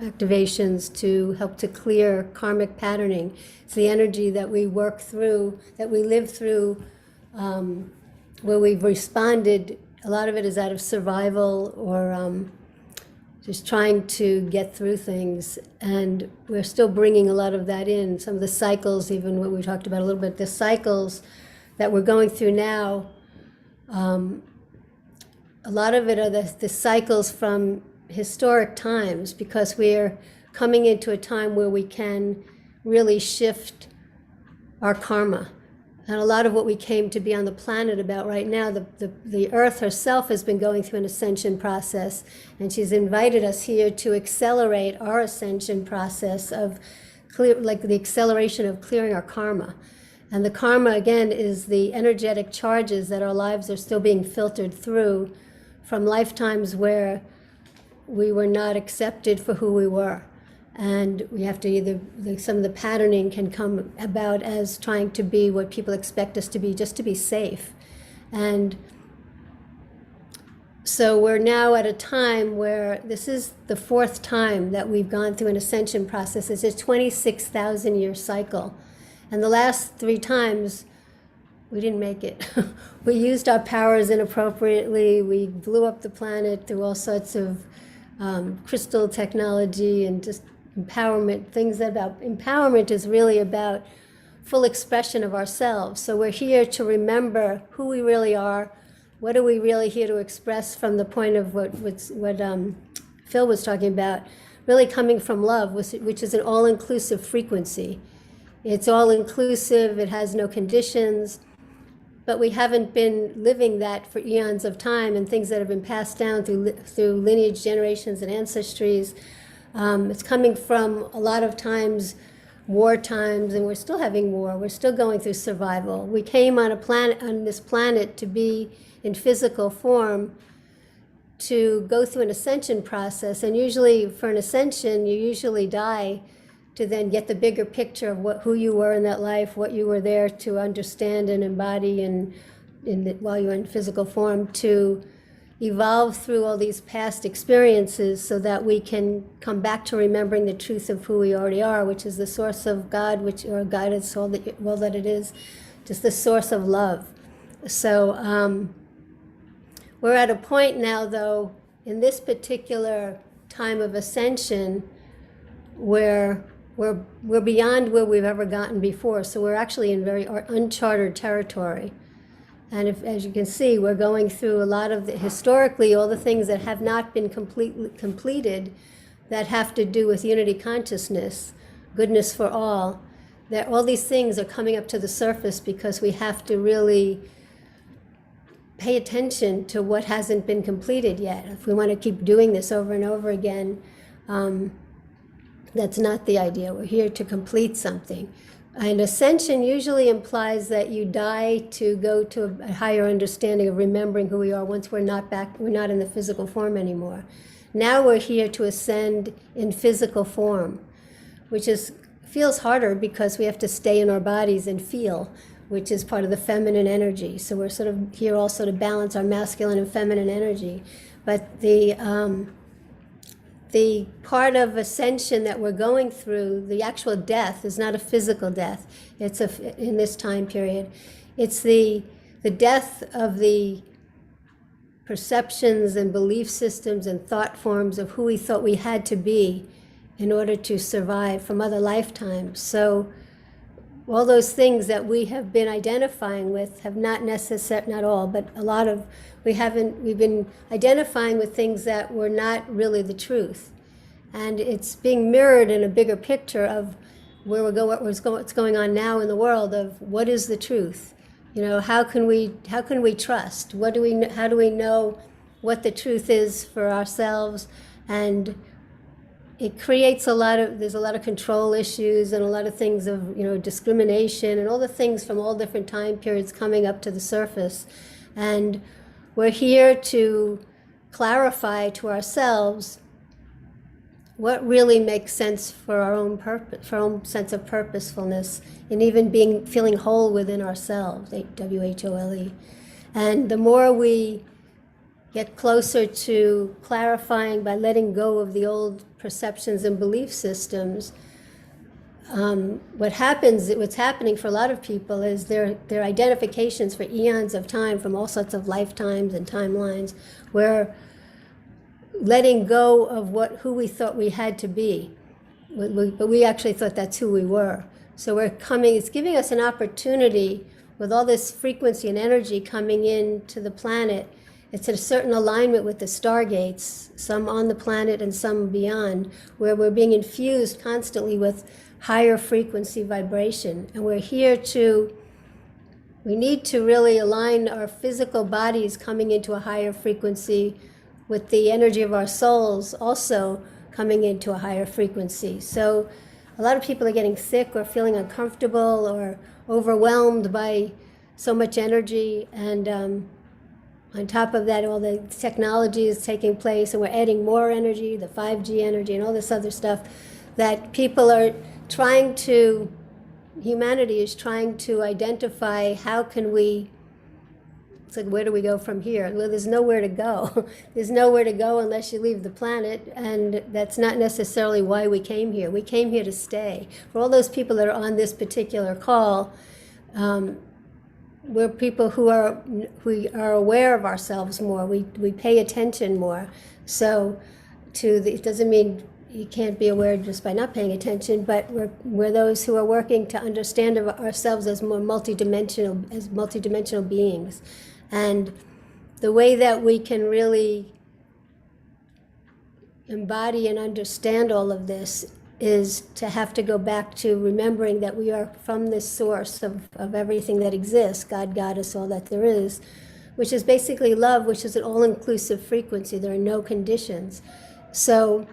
[SPEAKER 4] activations to help to clear karmic patterning. It's the energy that we work through, that we live through, where we've responded. A lot of it is out of survival or just trying to get through things. And we're still bringing a lot of that in. Some of the cycles, even what we talked about a little bit, the cycles that we're going through now, a lot of it are the cycles from historic times, because we're coming into a time where we can really shift our karma. And a lot of what we came to be on the planet about right now, the Earth herself has been going through an ascension process, and she's invited us here to accelerate our ascension process of the acceleration of clearing our karma. And the karma, again, is the energetic charges that our lives are still being filtered through from lifetimes where we were not accepted for who we were. And we have to either, some of the patterning can come about as trying to be what people expect us to be, just to be safe. And so we're now at a time where this is the 4th time that we've gone through an ascension process. It's a 26,000-year cycle. And the last 3 times, we didn't make it. We used our powers inappropriately. We blew up the planet through all sorts of crystal technology and just empowerment. Things about empowerment is really about full expression of ourselves. So we're here to remember who we really are. What are we really here to express from the point of what Phil was talking about, really coming from love, which is an all-inclusive frequency. It's all-inclusive, it has no conditions, but we haven't been living that for eons of time, and things that have been passed down through lineage, generations, and ancestries. It's coming from a lot of times war times, and we're still having war. We're still going through survival. We came on this planet to be in physical form, to go through an ascension process. And usually for an ascension, you usually die to then get the bigger picture of who you were in that life, what you were there to understand and embody, and while you're in physical form, to evolve through all these past experiences so that we can come back to remembering the truth of who we already are, which is the source of God, or guidance, all that it is, just the source of love. So we're at a point now, though, in this particular time of ascension, where we're beyond where we've ever gotten before. So we're actually in very uncharted territory. And as you can see, we're going through a lot of historically, all the things that have not been completed that have to do with unity consciousness, goodness for all. That all these things are coming up to the surface because we have to really pay attention to what hasn't been completed yet. If we want to keep doing this over and over again, that's not the idea. We're here to complete something. And ascension usually implies that you die to go to a higher understanding of remembering who we are once we're not in the physical form anymore. Now we're here to ascend in physical form, which feels harder because we have to stay in our bodies and feel, which is part of the feminine energy. So we're sort of here also to balance our masculine and feminine energy. But the part of ascension that we're going through, the actual death, is not a physical death. It's in this time period. It's the death of the perceptions and belief systems and thought forms of who we thought we had to be in order to survive from other lifetimes. So all those things that we have been identifying with have not necessarily, not all, but a lot of, we've been identifying with things that were not really the truth. And it's being mirrored in a bigger picture of where we're going, what's going on now in the world, of what is the truth? You know, how can we trust? How do we know what the truth is for ourselves? And it creates there's a lot of control issues and a lot of things of, discrimination and all the things from all different time periods coming up to the surface. And we're here to clarify to ourselves what really makes sense for our own purpose, for our own sense of purposefulness, and even feeling whole within ourselves, WHOLE. And the more we get closer to clarifying by letting go of the old perceptions and belief systems, what's happening for a lot of people is their identifications for eons of time from all sorts of lifetimes and timelines, where letting go of who we thought we had to be, but we actually thought that's who we were. So it's giving us an opportunity with all this frequency and energy coming into the planet. It's a certain alignment with the stargates, some on the planet and some beyond, where we're being infused constantly with higher frequency vibration. And we need to really align our physical bodies coming into a higher frequency with the energy of our souls also coming into a higher frequency. So a lot of people are getting sick or feeling uncomfortable or overwhelmed by so much energy, and on top of that, all the technology is taking place, and we're adding more energy, the 5G energy and all this other stuff that people are trying to, humanity is trying to identify how can we, it's like, where do we go from here? Well, there's nowhere to go. There's nowhere to go unless you leave the planet, and that's not necessarily why we came here. We came here to stay. For all those people that are on this particular call, we're people we are aware of ourselves more. We pay attention more. So it doesn't mean you can't be aware just by not paying attention, but we're those who are working to understand ourselves as more multidimensional beings. And the way that we can really embody and understand all of this is to have to go back to remembering that we are from this source of everything that exists, God, Goddess, all that there is, which is basically love, which is an all-inclusive frequency. There are no conditions. So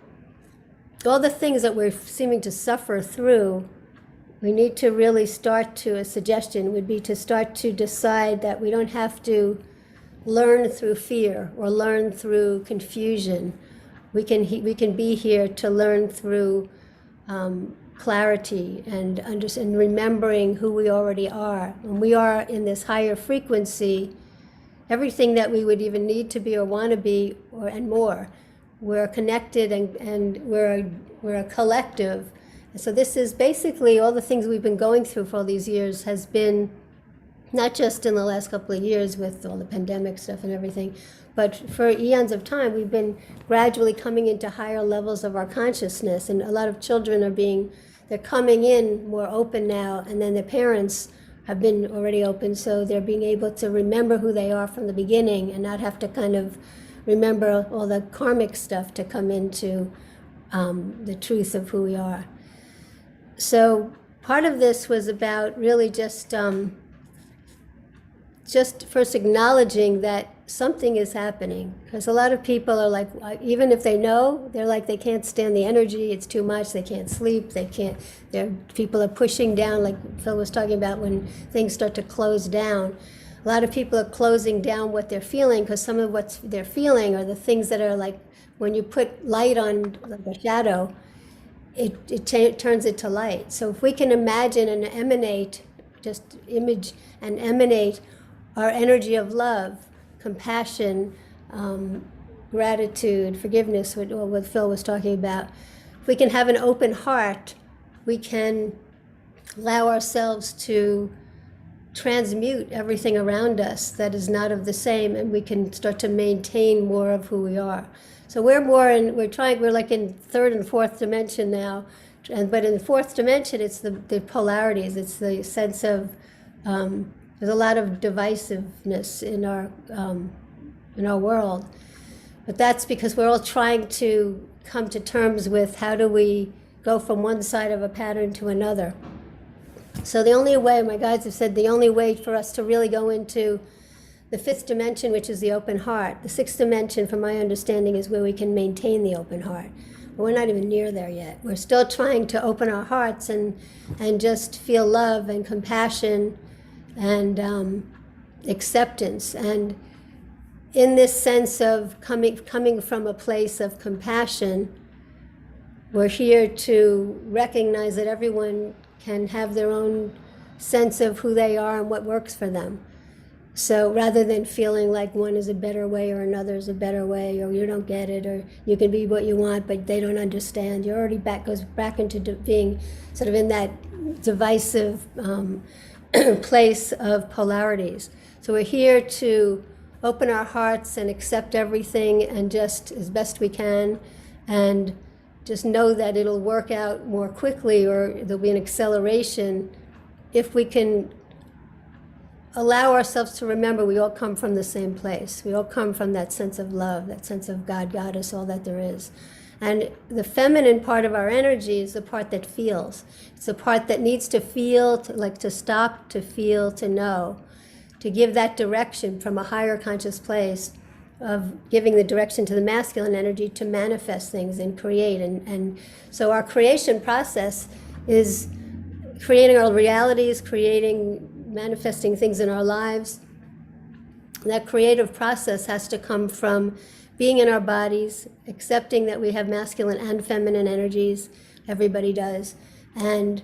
[SPEAKER 4] all the things that we're seeming to suffer through, we need to really start to, a suggestion would be to start to decide that we don't have to learn through fear or learn through confusion. We can be here to learn through clarity and remembering who we already are. When we are in this higher frequency, everything that we would even need to be or want to be, and more, we're connected and we're a collective. So this is basically all the things we've been going through for all these years has been, not just in the last couple of years with all the pandemic stuff and everything, but for eons of time, we've been gradually coming into higher levels of our consciousness. And a lot of children they're coming in more open now, and then their parents have been already open, so they're being able to remember who they are from the beginning and not have to kind of remember all the karmic stuff to come into the truth of who we are. So part of this was about really just first acknowledging that something is happening, because a lot of people are like, even if they know, they're like, they can't stand the energy, it's too much, they can't sleep, people are pushing down, like Phil was talking about, when things start to close down. A lot of people are closing down what they're feeling, because some of what they're feeling are the things that are like, when you put light on like a shadow, it turns it to light. So if we can imagine and emanate, just image and emanate our energy of love, compassion, gratitude, forgiveness, what Phil was talking about. If we can have an open heart, we can allow ourselves to transmute everything around us that is not of the same, and we can start to maintain more of who we are. So we're like in third and fourth dimension now, but in the fourth dimension, it's the polarities. It's the sense of there's a lot of divisiveness in our world, but that's because we're all trying to come to terms with how do we go from one side of a pattern to another. So the only way, my guides have said, the only way for us to really go into the fifth dimension, which is the open heart. The sixth dimension, from my understanding, is where we can maintain the open heart. But we're not even near there yet. We're still trying to open our hearts and just feel love and compassion and acceptance. And in this sense of coming from a place of compassion, we're here to recognize that everyone can have their own sense of who they are and what works for them. So rather than feeling like one is a better way or another is a better way, or you don't get it, or you can be what you want but they don't understand, you're already goes back into being sort of in that divisive place of polarities. So we're here to open our hearts and accept everything, and just as best we can, and just know that it'll work out more quickly, or there'll be an acceleration if we can allow ourselves to remember we all come from the same place. We all come from that sense of love, that sense of God, Goddess, all that there is. And the feminine part of our energy is the part that feels. It's the part that needs to feel, to stop, to feel, to know, to give that direction from a higher conscious place of giving the direction to the masculine energy to manifest things and create. And so our creation process is creating our realities, manifesting things in our lives. That creative process has to come from being in our bodies, accepting that we have masculine and feminine energies, Everybody does. And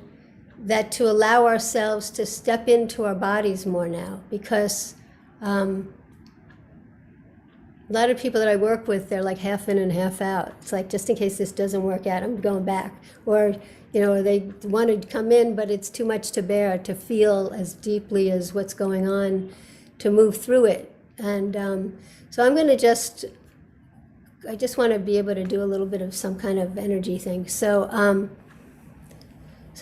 [SPEAKER 4] that to allow ourselves to step into our bodies more now, because a lot of people that I work with, they're like half in and half out. It's like, just in case this doesn't work out, I'm going back. Or, they want to come in, but it's too much to bear to feel as deeply as what's going on, to move through it. And so I'm going to I just want to be able to do a little bit of some kind of energy thing. So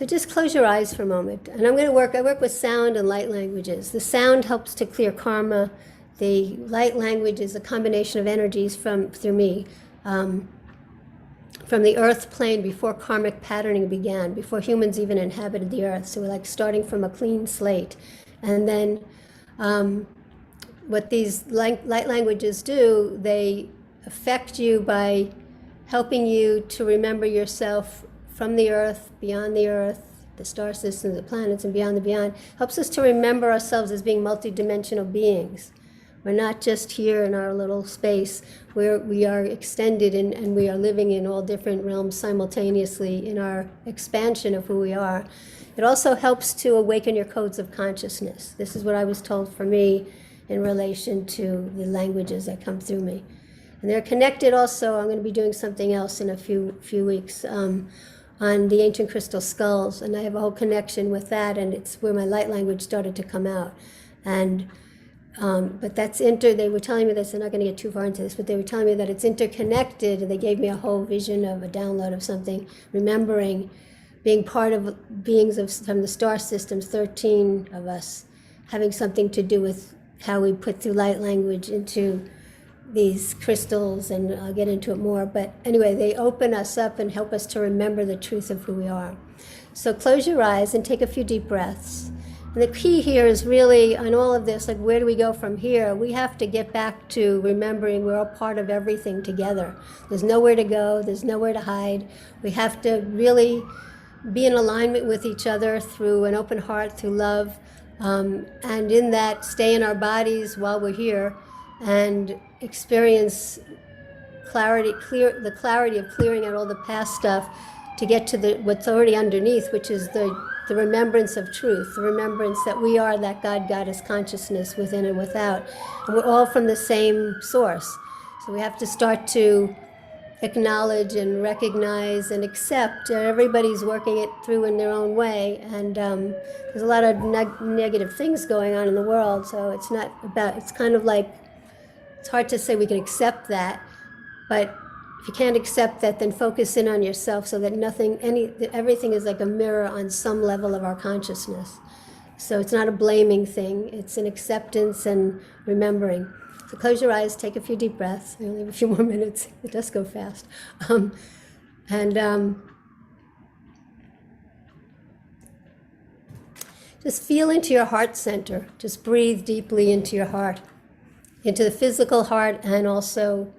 [SPEAKER 4] just close your eyes for a moment. And I work with sound and light languages. The sound helps to clear karma. The light language is a combination of energies through me, from the earth plane before karmic patterning began, before humans even inhabited the earth. So we're like starting from a clean slate. And then what these light languages do, they affect you by helping you to remember yourself from the earth, beyond the earth, the star systems, the planets, and beyond the beyond. Helps us to remember ourselves as being multidimensional beings. We're not just here in our little space. We are extended, and we are living in all different realms simultaneously in our expansion of who we are. It also helps to awaken your codes of consciousness. This is what I was told for me in relation to the languages that come through me. And they're connected also. I'm going to be doing something else in a few weeks on the ancient crystal skulls, and I have a whole connection with that, and it's where my light language started to come out. And but they were telling me this, I'm not going to get too far into this, but they were telling me that it's interconnected, and they gave me a whole vision of a download of something, remembering being part of beings from the star systems, 13 of us, having something to do with how we put through light language into these crystals, and I'll get into it more. But anyway, they open us up and help us to remember the truth of who we are. So close your eyes and take a few deep breaths. And the key here is really, on all of this, like, where do we go from here? We have to get back to remembering we're all part of everything together. There's nowhere to go. There's nowhere to hide. We have to really be in alignment with each other through an open heart, through love, and in that, stay in our bodies while we're here and experience the clarity of clearing out all the past stuff to get to what's already underneath, which is the remembrance of truth, the remembrance that we are that God Goddess consciousness within and without, and we're all from the same source. So we have to start to acknowledge and recognize and accept that everybody's working it through in their own way, and there's a lot of negative things going on in the world, so it's kind of like, it's hard to say we can accept that, but if you can't accept that, then focus in on yourself so that everything is like a mirror on some level of our consciousness. So it's not a blaming thing, it's an acceptance and remembering. So close your eyes, take a few deep breaths. I only have a few more minutes. It does go fast. Just feel into your heart center. Just breathe deeply into your heart, into the physical heart, and also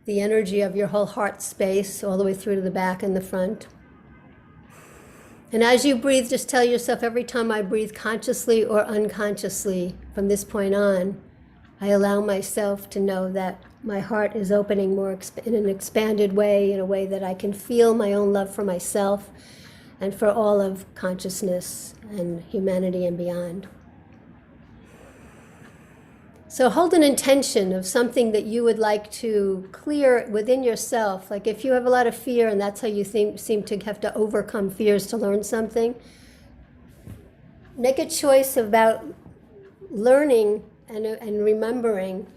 [SPEAKER 4] the energy of your whole heart space all the way through to the back and the front. And as you breathe, just tell yourself, every time I breathe consciously or unconsciously from this point on, I allow myself to know that my heart is opening more in an expanded way, in a way that I can feel my own love for myself and for all of consciousness and humanity and beyond. So hold an intention of something that you would like to clear within yourself. Like if you have a lot of fear and that's how you seem to have to overcome fears to learn something, make a choice about learning and remembering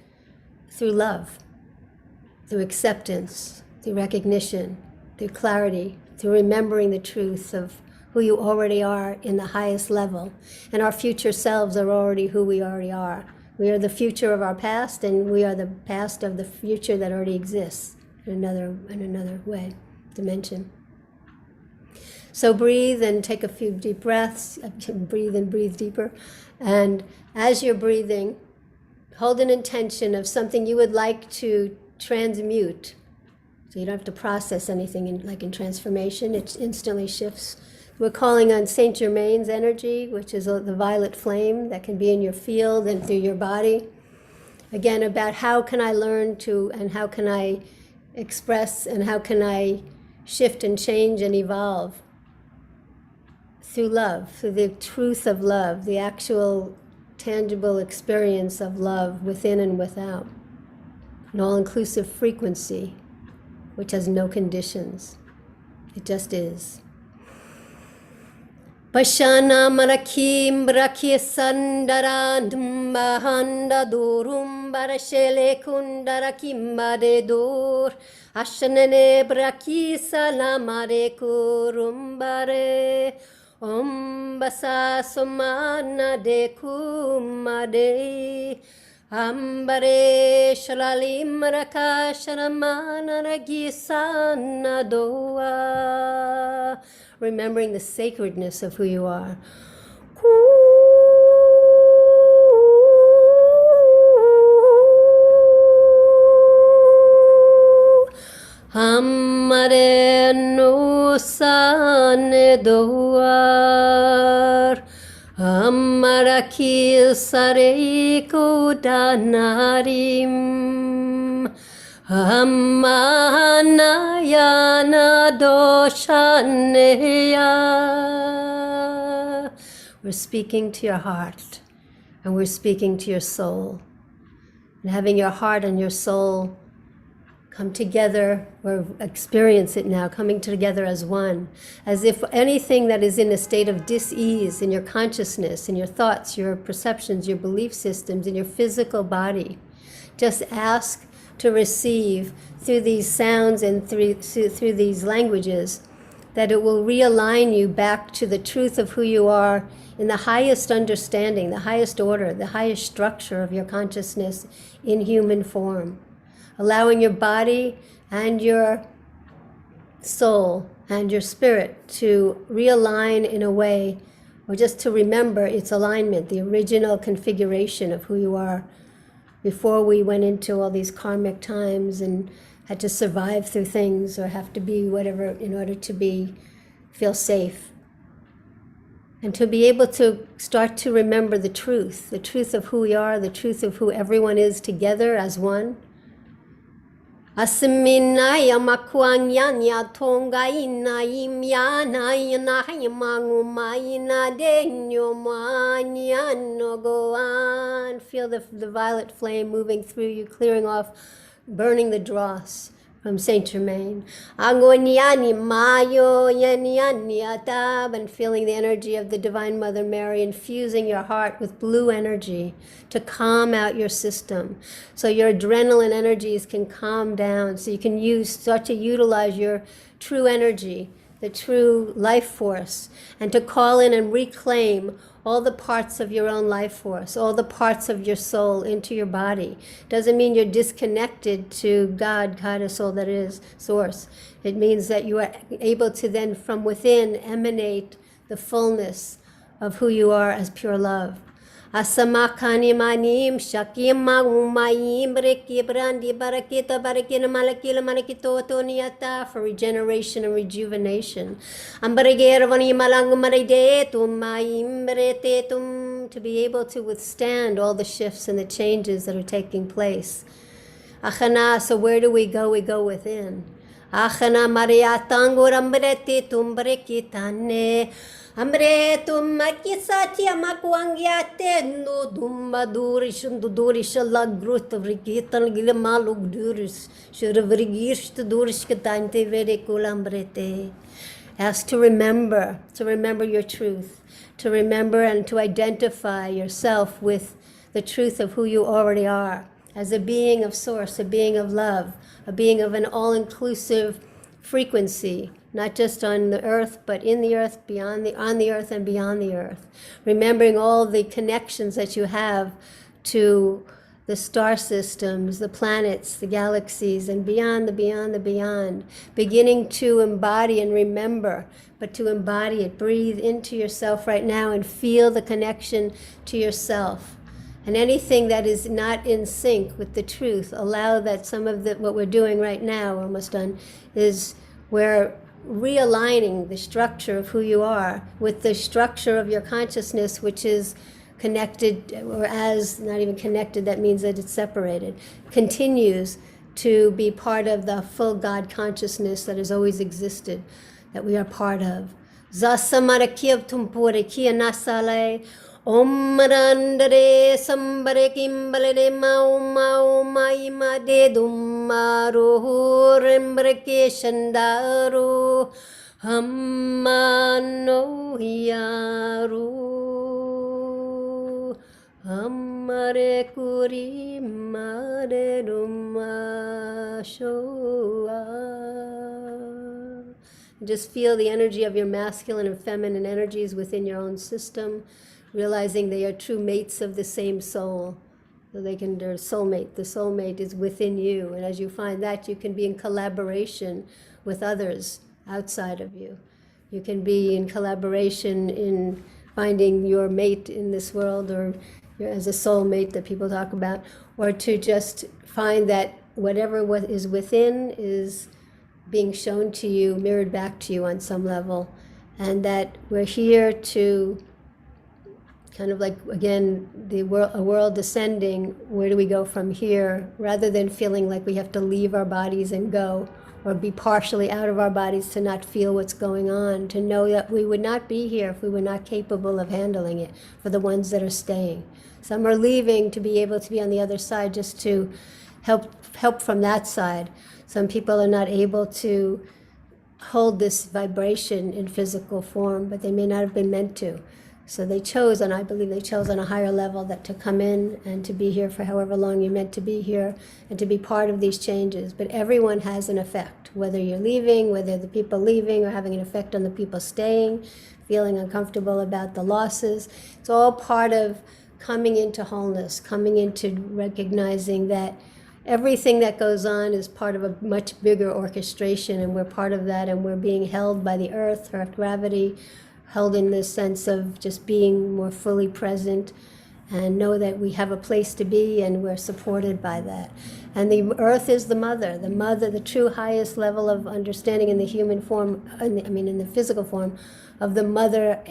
[SPEAKER 4] through love, through acceptance, through recognition, through clarity, through remembering the truth of who you already are in the highest level. And our future selves are already who we already are. We are the future of our past, and we are the past of the future that already exists in another way, dimension. So breathe and take a few deep breaths. Breathe and breathe deeper. And as you're breathing, hold an intention of something you would like to transmute. So you don't have to process anything in transformation. It instantly shifts. We're calling on Saint Germain's energy, which is the violet flame that can be in your field and through your body. Again, about how can I learn to, and how can I express, and how can I shift and change and evolve through love, through the truth of love, the actual tangible experience of love within and without. An all-inclusive frequency which has no conditions. It just is. Pashana marakim braki sandarandum bahanda durum barashele kundarakim baredur ashanene braki salamare kurumbare basa somana de kumade ambare shalalim raka sharamana ragisana doa. Remembering the sacredness of who you are. Amare no sane doar amaraki sare kodanarim Amanayana doshaneya. We're speaking to your heart and we're speaking to your soul. And having your heart and your soul come together, or experience it now, coming together as one. As if anything that is in a state of dis-ease in your consciousness, in your thoughts, your perceptions, your belief systems, in your physical body, just ask to receive through these sounds and through these languages, that it will realign you back to the truth of who you are in the highest understanding, the highest order, the highest structure of your consciousness in human form. Allowing your body and your soul and your spirit to realign in a way, or just to remember its alignment, the original configuration of who you are before we went into all these karmic times and had to survive through things or have to be whatever in order to feel safe. And to be able to start to remember the truth of who we are, the truth of who everyone is together as one. Asminaya makwanyanya tonga ina imyana ina mangumaina denyo manyano go on. Feel the violet flame moving through you, clearing off, burning the dross from Saint Germain. Angonyani mayo yanyani atab, and feeling the energy of the Divine Mother Mary infusing your heart with blue energy to calm out your system, so your adrenaline energies can calm down, so you can start to utilize your true energy, the true life force, and to call in and reclaim all the parts of your own life force, all the parts of your soul into your body. Doesn't mean you're disconnected to God, Goddess, all that is, Source. It means that you are able to then from within emanate the fullness of who you are as pure love. Asamakani manim shakim umayim breki brandi barakita barakina malakila malakito toniata, for regeneration and rejuvenation. Ambaregeravani malangu maridetum mayim bretetum, to be able to withstand all the shifts and the changes that are taking place. Achana, so where do we go? We go within. Achana mariatangur ambretetum brekitane. Amretum makisati amakuangiate no dumba durish and durish a lagrut of rigitan gilamalug duris, should have rigirst durish katante very colambrete. Ask to remember your truth, to remember and to identify yourself with the truth of who you already are, as a being of source, a being of love, a being of an all-inclusive frequency, not just on the earth, but in the earth, on the earth and beyond the earth. Remembering all the connections that you have to the star systems, the planets, the galaxies, and beyond the beyond the beyond. Beginning to embody and remember, but to embody it. Breathe into yourself right now and feel the connection to yourself. And anything that is not in sync with the truth, allow that. Some of what we're doing right now, almost done, is we're realigning the structure of who you are with the structure of your consciousness, which is connected, or as not even connected, that means that it's separated, continues to be part of the full God consciousness that has always existed, that we are part of. Zasamarakiyav tumpurikiya nasale Om Randare Sambare Kimbalere Mao Maima de Dumaru Rembreke Shandaru Hammano Yaru Hammare Kuri Mare Duma Shoa. Just feel the energy of your masculine and feminine energies within your own system, realizing they are true mates of the same soul. So they're soulmate. The soulmate is within you. And as you find that, you can be in collaboration with others outside of you. You can be in collaboration in finding your mate in this world, or as a soulmate that people talk about, or to just find that whatever what is within is being shown to you, mirrored back to you on some level. And that we're here to kind of like, again, a world descending, where do we go from here, rather than feeling like we have to leave our bodies and go, or be partially out of our bodies to not feel what's going on, to know that we would not be here if we were not capable of handling it, for the ones that are staying. Some are leaving to be able to be on the other side, just to help from that side. Some people are not able to hold this vibration in physical form, but they may not have been meant to. So they chose, and I believe they chose on a higher level, that to come in and to be here for however long you're meant to be here, and to be part of these changes. But everyone has an effect, whether you're leaving, whether the people leaving are having an effect on the people staying, feeling uncomfortable about the losses. It's all part of coming into wholeness, coming into recognizing that everything that goes on is part of a much bigger orchestration, and we're part of that, and we're being held by the earth gravity, held in this sense of just being more fully present, and know that we have a place to be, and we're supported by that. And the earth is the mother, the true highest level of understanding in the human form, in the physical form, of the mother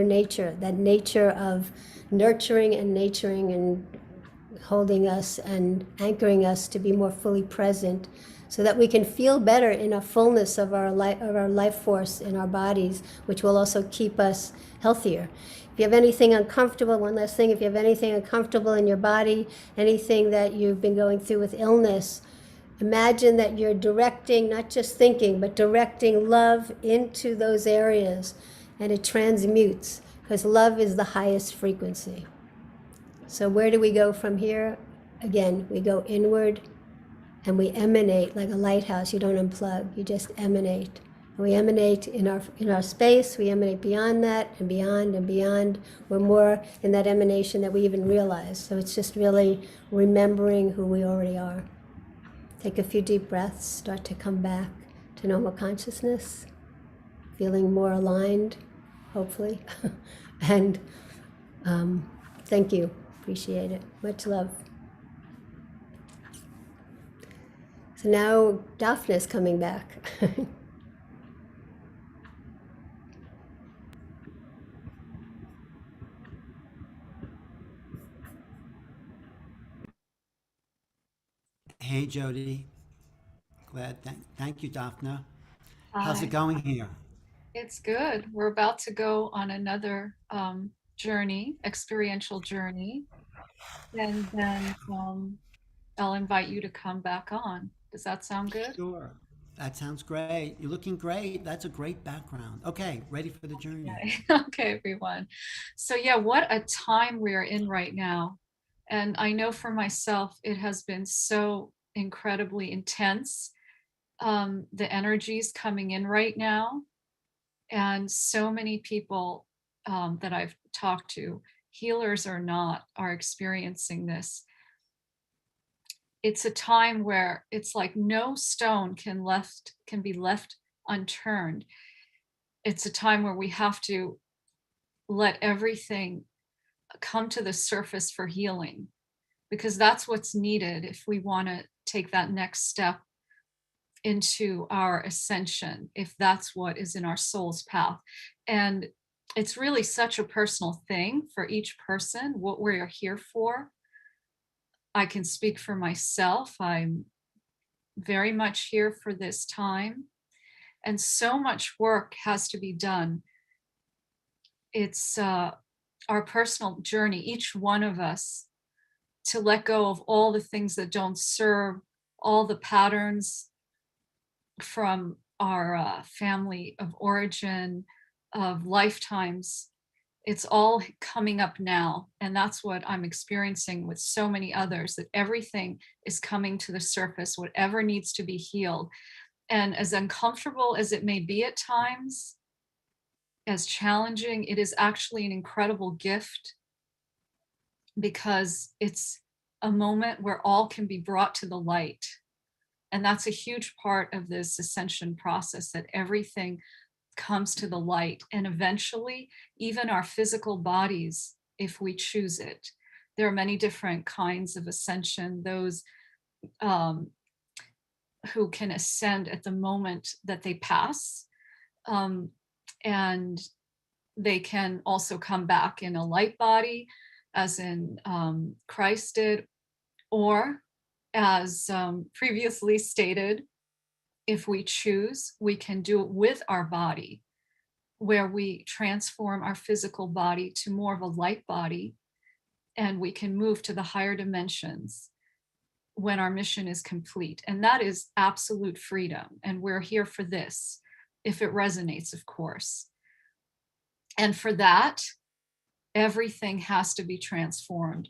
[SPEAKER 4] nature, that nature of nurturing and holding us and anchoring us to be more fully present, so that we can feel better in a fullness of our life force in our bodies, which will also keep us healthier. If you have anything uncomfortable, one last thing, if you have anything uncomfortable in your body, anything that you've been going through with illness, imagine that you're directing, not just thinking, but directing love into those areas, and it transmutes, because love is the highest frequency. So where do we go from here? Again, we go inward, and we emanate like a lighthouse. You don't unplug, you just emanate. And we emanate in our space, we emanate beyond that, and beyond and beyond. We're more in that emanation that we even realize. So it's just really remembering who we already are. Take a few deep breaths, start to come back to normal consciousness, feeling more aligned, hopefully. And thank you, appreciate it, much love. So now Dafna's coming back.
[SPEAKER 1] Hey, Jodi. Glad. Thank you, Dafna. How's
[SPEAKER 5] Hi.
[SPEAKER 1] it going here?
[SPEAKER 5] It's good. We're about to go on another journey, experiential journey, and then I'll invite you to come back on. Does that sound good?
[SPEAKER 1] Sure. That sounds great. You're looking great. That's a great background. Okay, ready for the journey.
[SPEAKER 5] Okay, okay, everyone. So yeah, what a time we're in right now. And I know for myself, it has been so incredibly intense. The energies coming in right now, and so many people that I've talked to, healers or not, are experiencing this. It's a time where it's like no stone can be left unturned. It's a time where we have to let everything come to the surface for healing, because that's what's needed if we want to take that next step into our ascension, if that's what is in our soul's path. And it's really such a personal thing for each person, what we're here for. I can speak for myself. I'm very much here for this time. And so much work has to be done. It's our personal journey, each one of us, to let go of all the things that don't serve, all the patterns from our family of origin, of lifetimes. It's all coming up now. And that's what I'm experiencing with so many others, that everything is coming to the surface, whatever needs to be healed. And as uncomfortable as it may be at times, as challenging, it is actually an incredible gift, because it's a moment where all can be brought to the light. And that's a huge part of this ascension process, that everything comes to the light. And eventually, even our physical bodies, if we choose it. There are many different kinds of ascension, those who can ascend at the moment that they pass. And they can also come back in a light body, as in Christ did, or as previously stated, if we choose, we can do it with our body, where we transform our physical body to more of a light body, and we can move to the higher dimensions when our mission is complete. And that is absolute freedom. And we're here for this, if it resonates, of course. And for that, everything has to be transformed.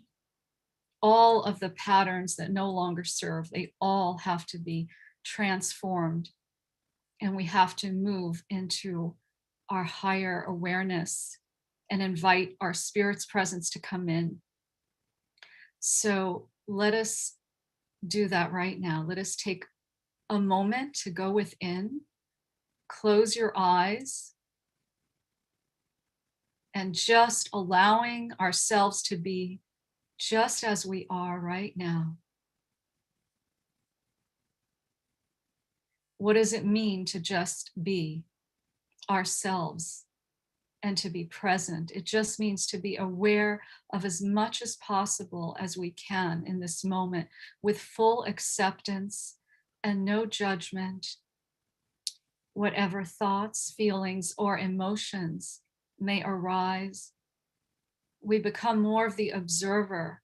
[SPEAKER 5] All of the patterns that no longer serve, they all have to be transformed. And we have to move into our higher awareness and invite our spirit's presence to come in. So let us do that right now. Let us take a moment to go within, close your eyes, and just allowing ourselves to be just as we are right now. What does it mean to just be ourselves and to be present? It just means to be aware of as much as possible as we can in this moment, with full acceptance and no judgment. Whatever thoughts, feelings, or emotions may arise, we become more of the observer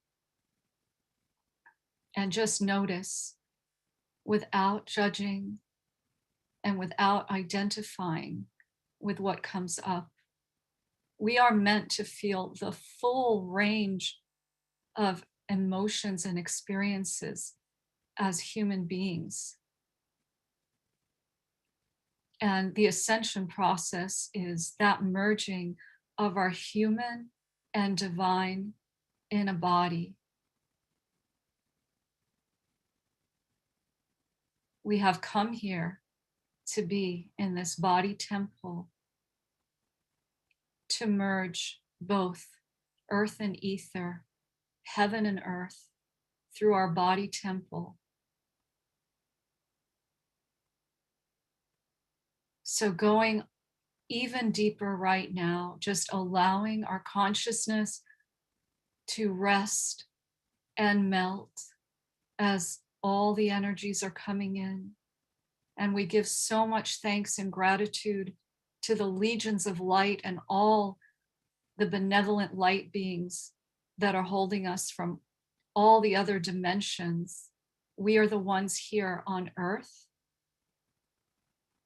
[SPEAKER 5] and just notice without judging and without identifying with what comes up. We are meant to feel the full range of emotions and experiences as human beings. And the ascension process is that merging of our human and divine in a body. We have come here to be in this body temple, to merge both earth and ether, heaven and earth, through our body temple. So going even deeper right now, just allowing our consciousness to rest and melt as all the energies are coming in. And we give so much thanks and gratitude to the legions of light and all the benevolent light beings that are holding us from all the other dimensions. We are the ones here on earth,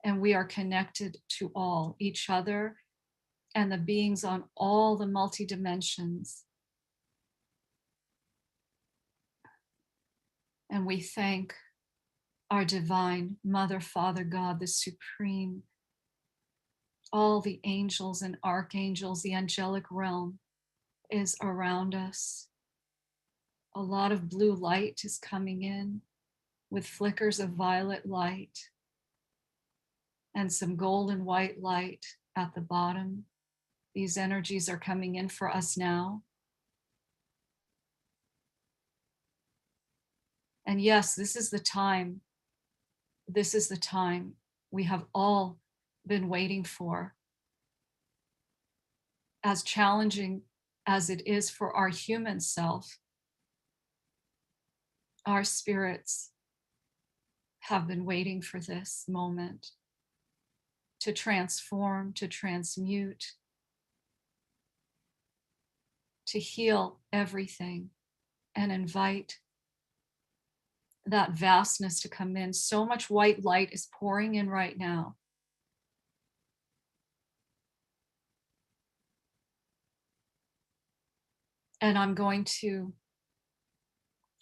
[SPEAKER 5] and we are connected to all, each other, and the beings on all the multi-dimensions. And we thank our divine Mother, Father, God, the Supreme, all the angels and archangels, the angelic realm is around us. A lot of blue light is coming in with flickers of violet light and some golden white light at the bottom. These energies are coming in for us now. And yes, this is the time. This is the time we have all been waiting for. As challenging as it is for our human self, our spirits have been waiting for this moment to transform, to transmute, to heal everything and invite that vastness to come in. So much white light is pouring in right now. And I'm going to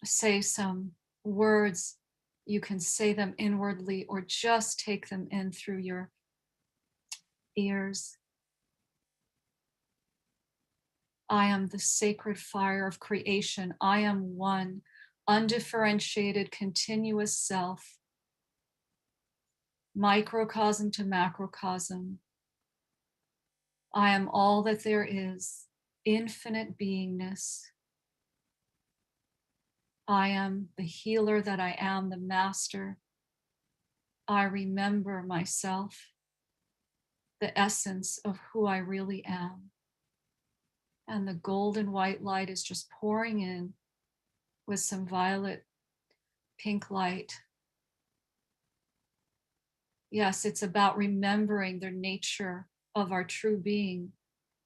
[SPEAKER 5] say some words. You can say them inwardly or just take them in through your ears. I am the sacred fire of creation. I am one undifferentiated, continuous self, microcosm to macrocosm. I am all that there is, infinite beingness. I am the healer that I am, the master. I remember myself, the essence of who I really am. And the golden white light is just pouring in with some violet pink light. Yes, it's about remembering the nature of our true being.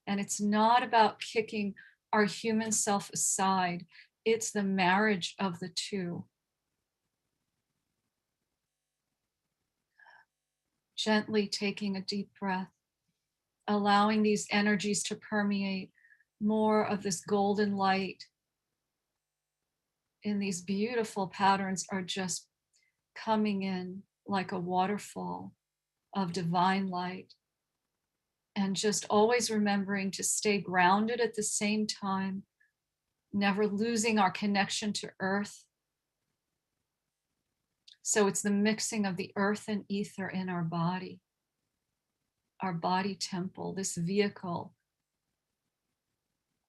[SPEAKER 5] And it's not about kicking our human self aside. It's the marriage of the two. Gently taking a deep breath, allowing these energies to permeate. More of this golden light in these beautiful patterns are just coming in like a waterfall of divine light. And just always remembering to stay grounded at the same time, never losing our connection to earth. So it's the mixing of the earth and ether in our body temple, this vehicle,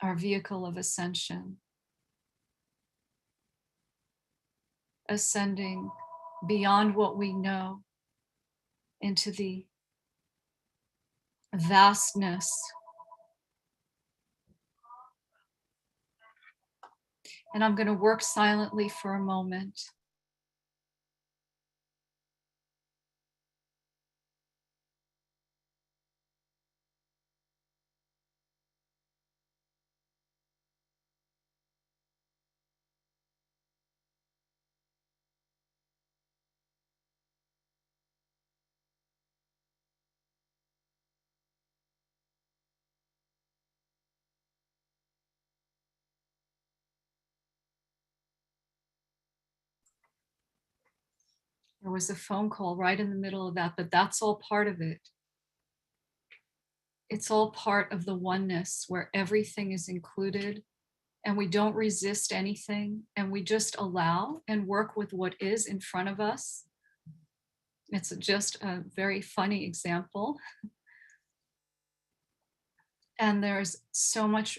[SPEAKER 5] our vehicle of ascension. Ascending beyond what we know into the vastness. And I'm going to work silently for a moment. There was a phone call right in the middle of that, but that's all part of it. It's all part of the oneness where everything is included and we don't resist anything and we just allow and work with what is in front of us. It's just a very funny example. And there's so much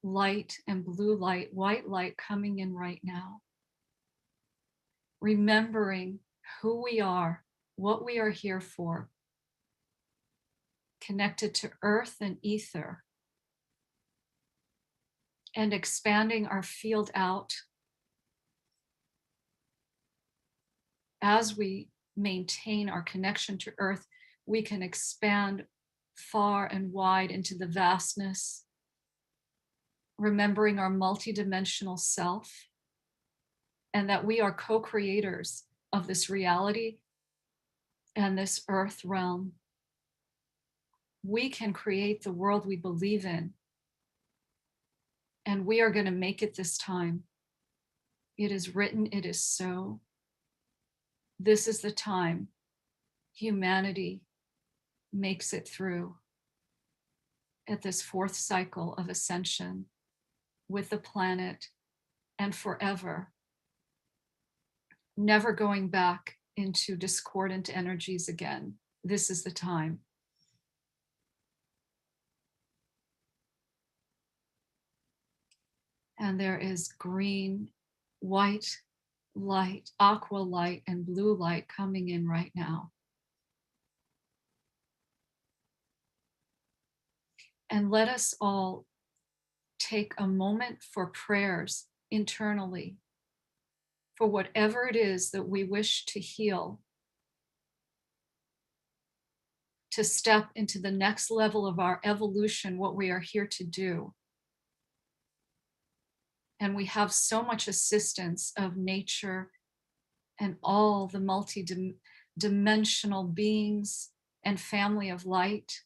[SPEAKER 5] light and blue light, white light coming in right now. Remembering who we are, what we are here for, connected to earth and ether, and expanding our field out as we maintain our connection to earth. We can expand far and wide into the vastness, remembering our multidimensional self, and that we are co-creators of this reality and this earth realm. We can create the world we believe in, and we are going to make it this time. It is written, it is so. This is the time humanity makes it through at this fourth cycle of ascension with the planet and forever, never going back into discordant energies again. This is the time. And there is green, white light, aqua light, and blue light coming in right now. And let us all take a moment for prayers internally for whatever it is that we wish to heal, to step into the next level of our evolution, what we are here to do. And we have so much assistance of nature and all the multi-dimensional beings and family of light.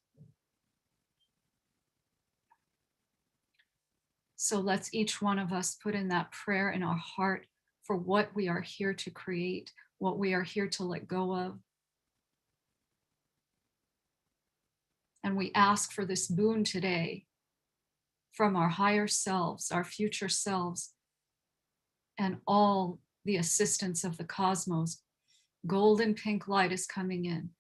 [SPEAKER 5] So let's each one of us put in that prayer in our heart for what we are here to create, what we are here to let go of. And we ask for this boon today from our higher selves, our future selves, and all the assistance of the cosmos. Golden pink light is coming in.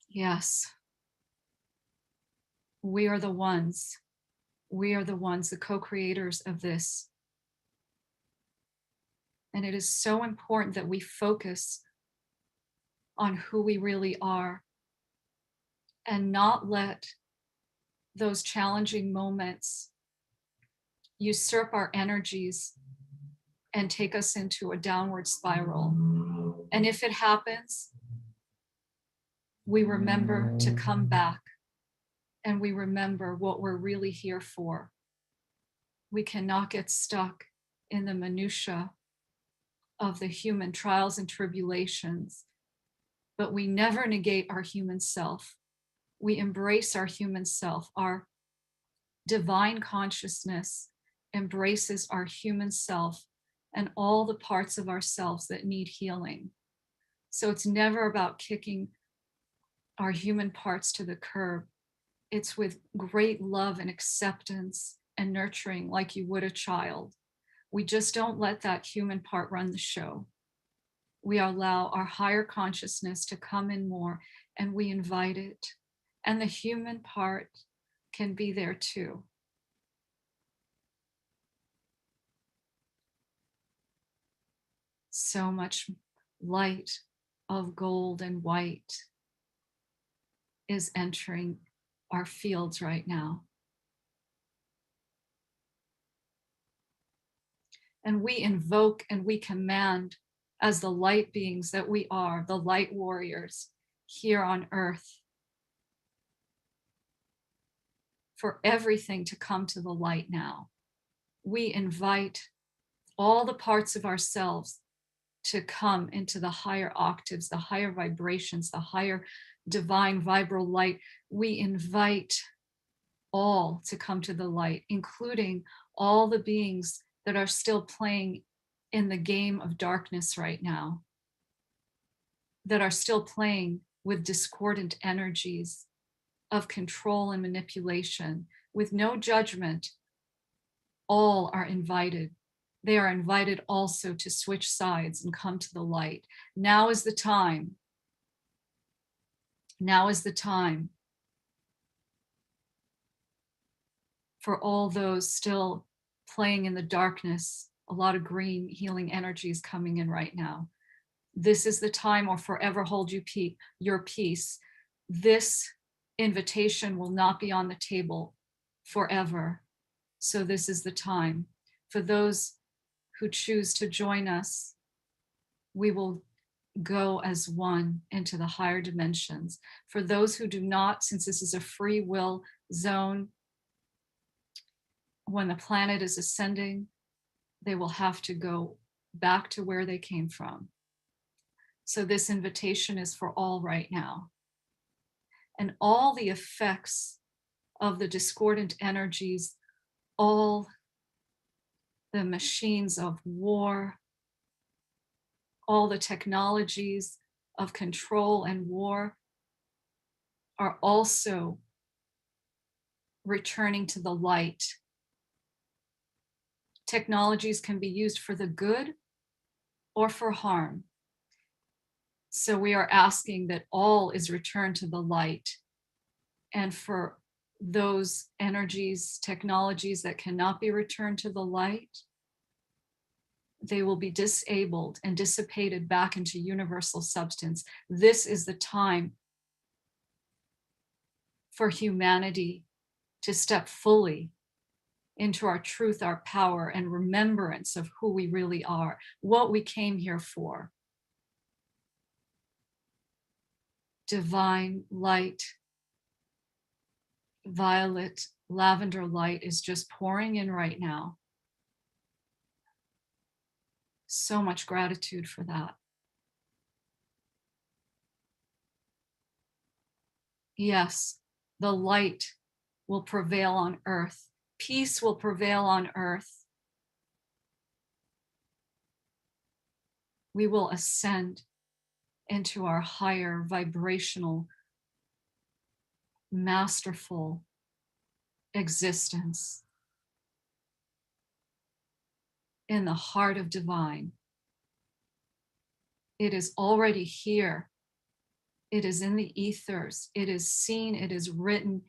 [SPEAKER 5] Yes. We are the ones. We are the ones, the co-creators of this. And it is so important that we focus on who we really are and not let those challenging moments usurp our energies and take us into a downward spiral. And if it happens, we remember to come back and we remember what we're really here for. We cannot get stuck in the minutia of the human trials and tribulations, but we never negate our human self. We embrace our human self. Our divine consciousness embraces our human self and all the parts of ourselves that need healing. So it's never about kicking our human parts to the curb. It's with great love and acceptance and nurturing like you would a child. We just don't let that human part run the show. We allow our higher consciousness to come in more and we invite it. And the human part can be there too. So much light of gold and white is entering our fields right now. And we invoke and we command, as the light beings that we are, the light warriors here on earth, for everything to come to the light now. We invite all the parts of ourselves to come into the higher octaves, the higher vibrations, the higher divine vibral light. We invite all to come to the light, including all the beings that are still playing in the game of darkness right now, that are still playing with discordant energies of control and manipulation, with no judgment. All are invited. They are invited also to switch sides and come to the light. Now is the time. Now is the time for all those still playing in the darkness. A lot of green healing energies coming in right now. This is the time, or forever hold your peace. This invitation will not be on the table forever. So this is the time. For those who choose to join us, we will go as one into the higher dimensions. For those who do not, since this is a free will zone, when the planet is ascending, they will have to go back to where they came from. So this invitation is for all right now. And all the effects of the discordant energies, all the machines of war, all the technologies of control and war are also returning to the light. Technologies can be used for the good or for harm. So we are asking that all is returned to the light. And for those energies, technologies that cannot be returned to the light, they will be disabled and dissipated back into universal substance. This is the time for humanity to step fully into our truth, our power, and remembrance of who we really are, what we came here for. Divine light, violet, lavender light is just pouring in right now. So much gratitude for that. Yes, the light will prevail on earth. Peace will prevail on earth. We will ascend into our higher vibrational, masterful existence in the heart of divine. It is already here. It is in the ethers. It is seen. It is written.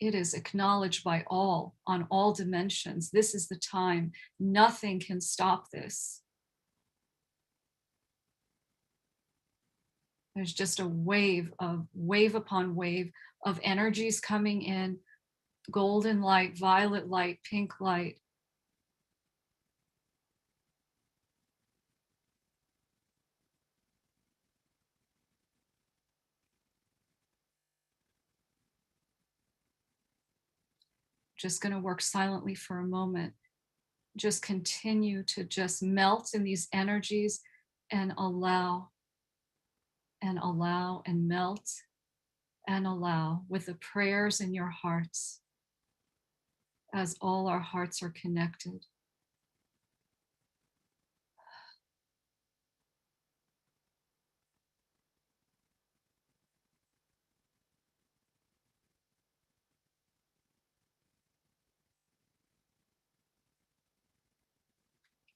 [SPEAKER 5] It is acknowledged by all on all dimensions. This is the time. Nothing can stop this. There's just a wave upon wave of energies coming in, golden light, violet light, pink light. Just going to work silently for a moment. Just continue to just melt in these energies and allow and melt and allow with the prayers in your hearts as all our hearts are connected.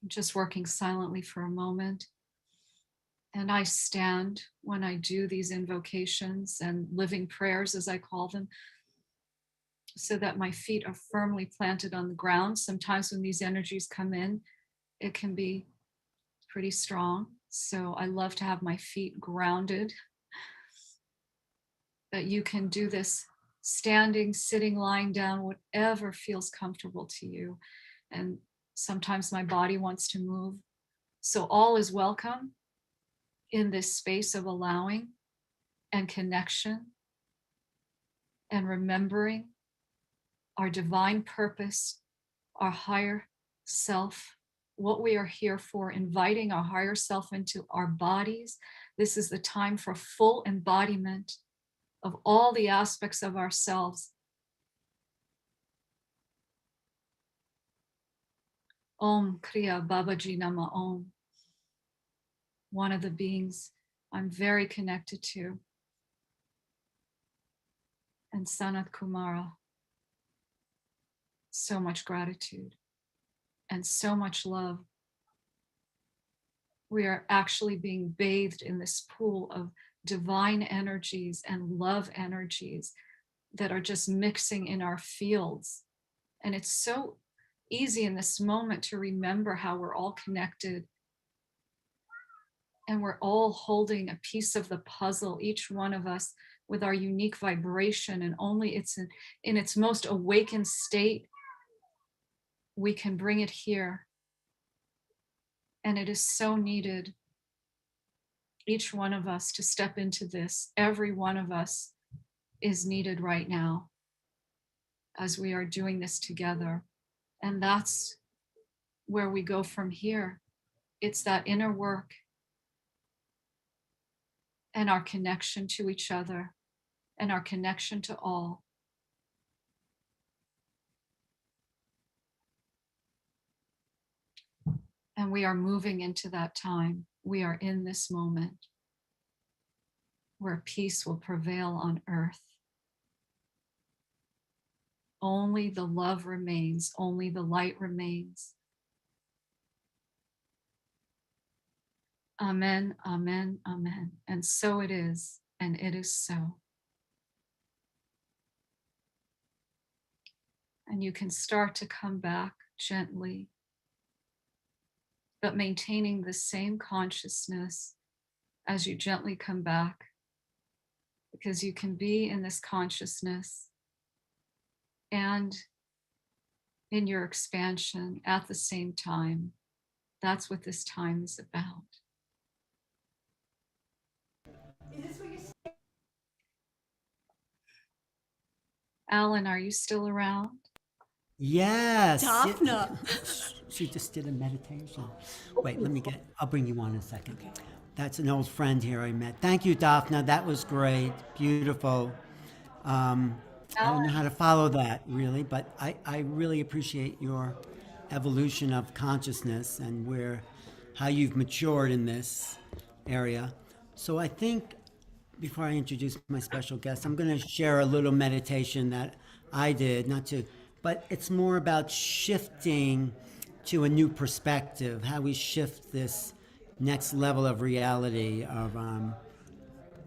[SPEAKER 5] Just working silently for a moment. And I stand when I do these invocations and living prayers, as I call them, so that my feet are firmly planted on the ground. Sometimes when these energies come in, it can be pretty strong. So I love to have my feet grounded. But you can do this standing, sitting, lying down, whatever feels comfortable to you. And sometimes my body wants to move. So all is welcome in this space of allowing and connection and remembering our divine purpose, our higher self, what we are here for, inviting our higher self into our bodies. This is the time for full embodiment of all the aspects of ourselves. Om Kriya Babaji Nama Om. One of the beings I'm very connected to. And Sanat Kumara. So much gratitude and so much love. We are actually being bathed in this pool of divine energies and love energies that are just mixing in our fields. And it's so easy in this moment to remember how we're all connected and we're all holding a piece of the puzzle, each one of us with our unique vibration, and only it's in its most awakened state we can bring it here. And it is so needed, each one of us, to step into this. Every one of us is needed right now as we are doing this together. And that's where we go from here. It's that inner work and our connection to each other and our connection to all. And we are moving into that time. We are in this moment where peace will prevail on earth. Only the love remains, only the light remains. Amen, amen, amen. And so it is, and it is so. And you can start to come back gently, but maintaining the same consciousness as you gently come back, because you can be in this consciousness and in your expansion at the same time. That's what this time is about. Alan, are you still around?
[SPEAKER 1] Yes.
[SPEAKER 6] Dafna.
[SPEAKER 1] She just did a meditation. Wait, I'll bring you on in a second. That's an old friend here I met. Thank you, Dafna. That was great. Beautiful. I don't know how to follow that really, but I really appreciate your evolution of consciousness and how you've matured in this area. So I think before I introduce my special guest, I'm going to share a little meditation that I did, but it's more about shifting to a new perspective, how we shift this next level of reality of,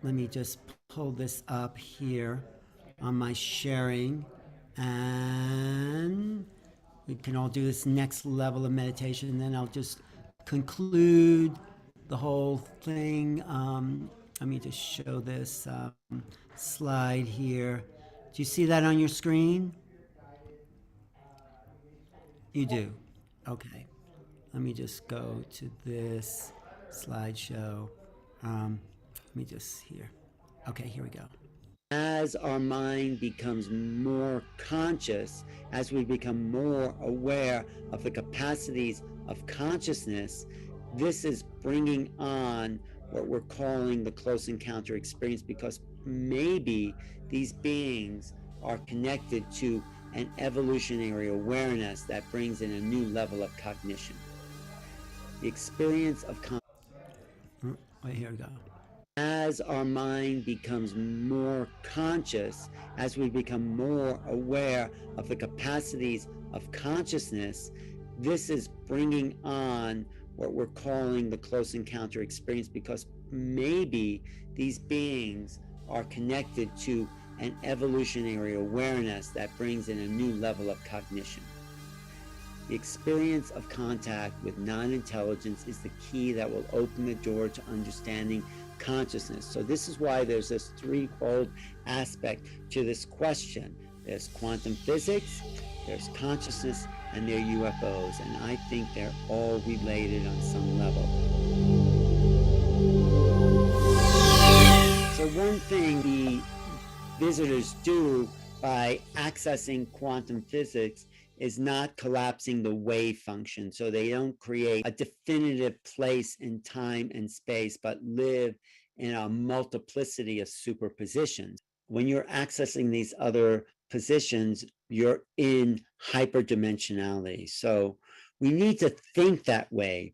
[SPEAKER 1] let me just pull this up here on my sharing, and we can all do this next level of meditation, and then I'll just conclude the whole thing. Let me just show this slide here. Do you see that on your screen? You do? Okay. Let me just go to this slideshow. Let me just here. Okay, here we go. As our mind becomes more conscious, as we become more aware of the capacities of consciousness, this is bringing on what we're calling the close encounter experience, because maybe these beings are connected to an evolutionary awareness that brings in a new level of cognition. The experience of wait, here we go. As our mind becomes more conscious, as we become more aware of the capacities of consciousness, this is bringing on what we're calling the close encounter experience, because maybe these beings are connected to an evolutionary awareness that brings in a new level of cognition. The experience of contact with non-intelligence is the key that will open the door to understanding consciousness. So this is why there's this threefold aspect to this question. There's quantum physics, there's consciousness, and there are UFOs. And I think they're all related on some level. So one thing the visitors do by accessing quantum physics is not collapsing the wave function. So they don't create a definitive place in time and space, but live in a multiplicity of superpositions. When you're accessing these other positions, you're in hyperdimensionality. So we need to think that way.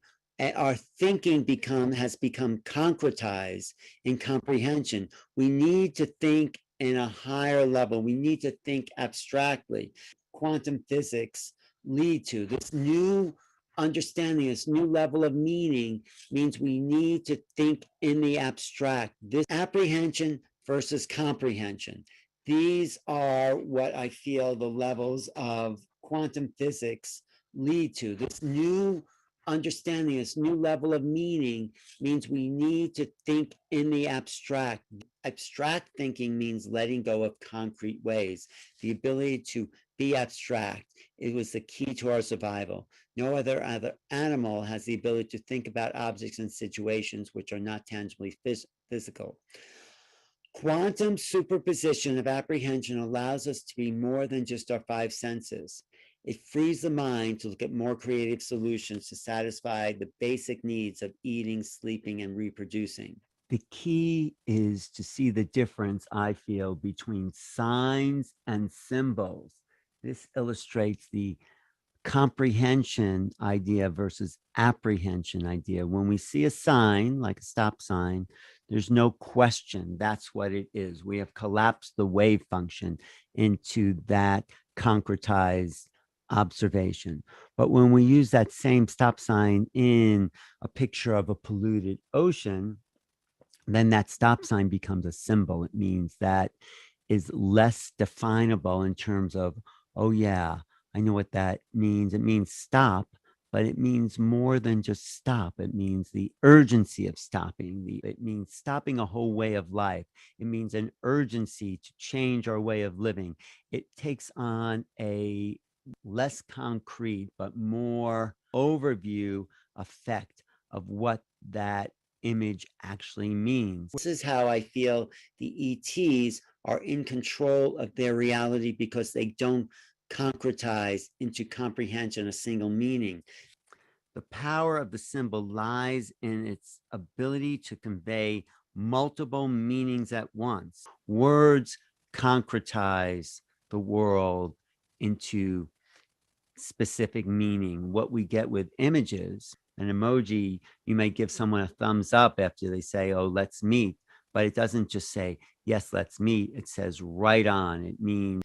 [SPEAKER 1] Our thinking has become concretized in comprehension. We need to think in a higher level. We need to think abstractly. Quantum physics lead to this new understanding, this new level of meaning means we need to think in the abstract. This apprehension versus comprehension. These are what I feel the levels of quantum physics lead to. This new understanding, this new level of meaning means we need to think in the abstract. Abstract thinking means letting go of concrete ways, the ability to be abstract. It was the key to our survival. No other animal has the ability to think about objects and situations which are not tangibly physical. Quantum superposition of apprehension allows us to be more than just our five senses. It frees the mind to look at more creative solutions to satisfy the basic needs of eating, sleeping, and reproducing. The key is to see the difference, I feel, between signs and symbols. This illustrates the comprehension idea versus apprehension idea. When we see a sign, like a stop sign, there's no question that's what it is. We have collapsed the wave function into that concretized observation. But when we use that same stop sign in a picture of a polluted ocean, then that stop sign becomes a symbol. It means that is less definable in terms of, oh yeah, I know what that means. It means stop, but it means more than just stop. It means the urgency of stopping. It means stopping a whole way of life. It means an urgency to change our way of living. It takes on a less concrete, but more overview effect of what that image actually means. This is how I feel the ETs are in control of their reality, because they don't concretize into comprehension a single meaning. The power of the symbol lies in its ability to convey multiple meanings at once. Words concretize the world into specific meaning. What we get with images, an emoji, you may give someone a thumbs up after they say, oh, let's meet, but it doesn't just say, yes, let's meet. It says right on. It means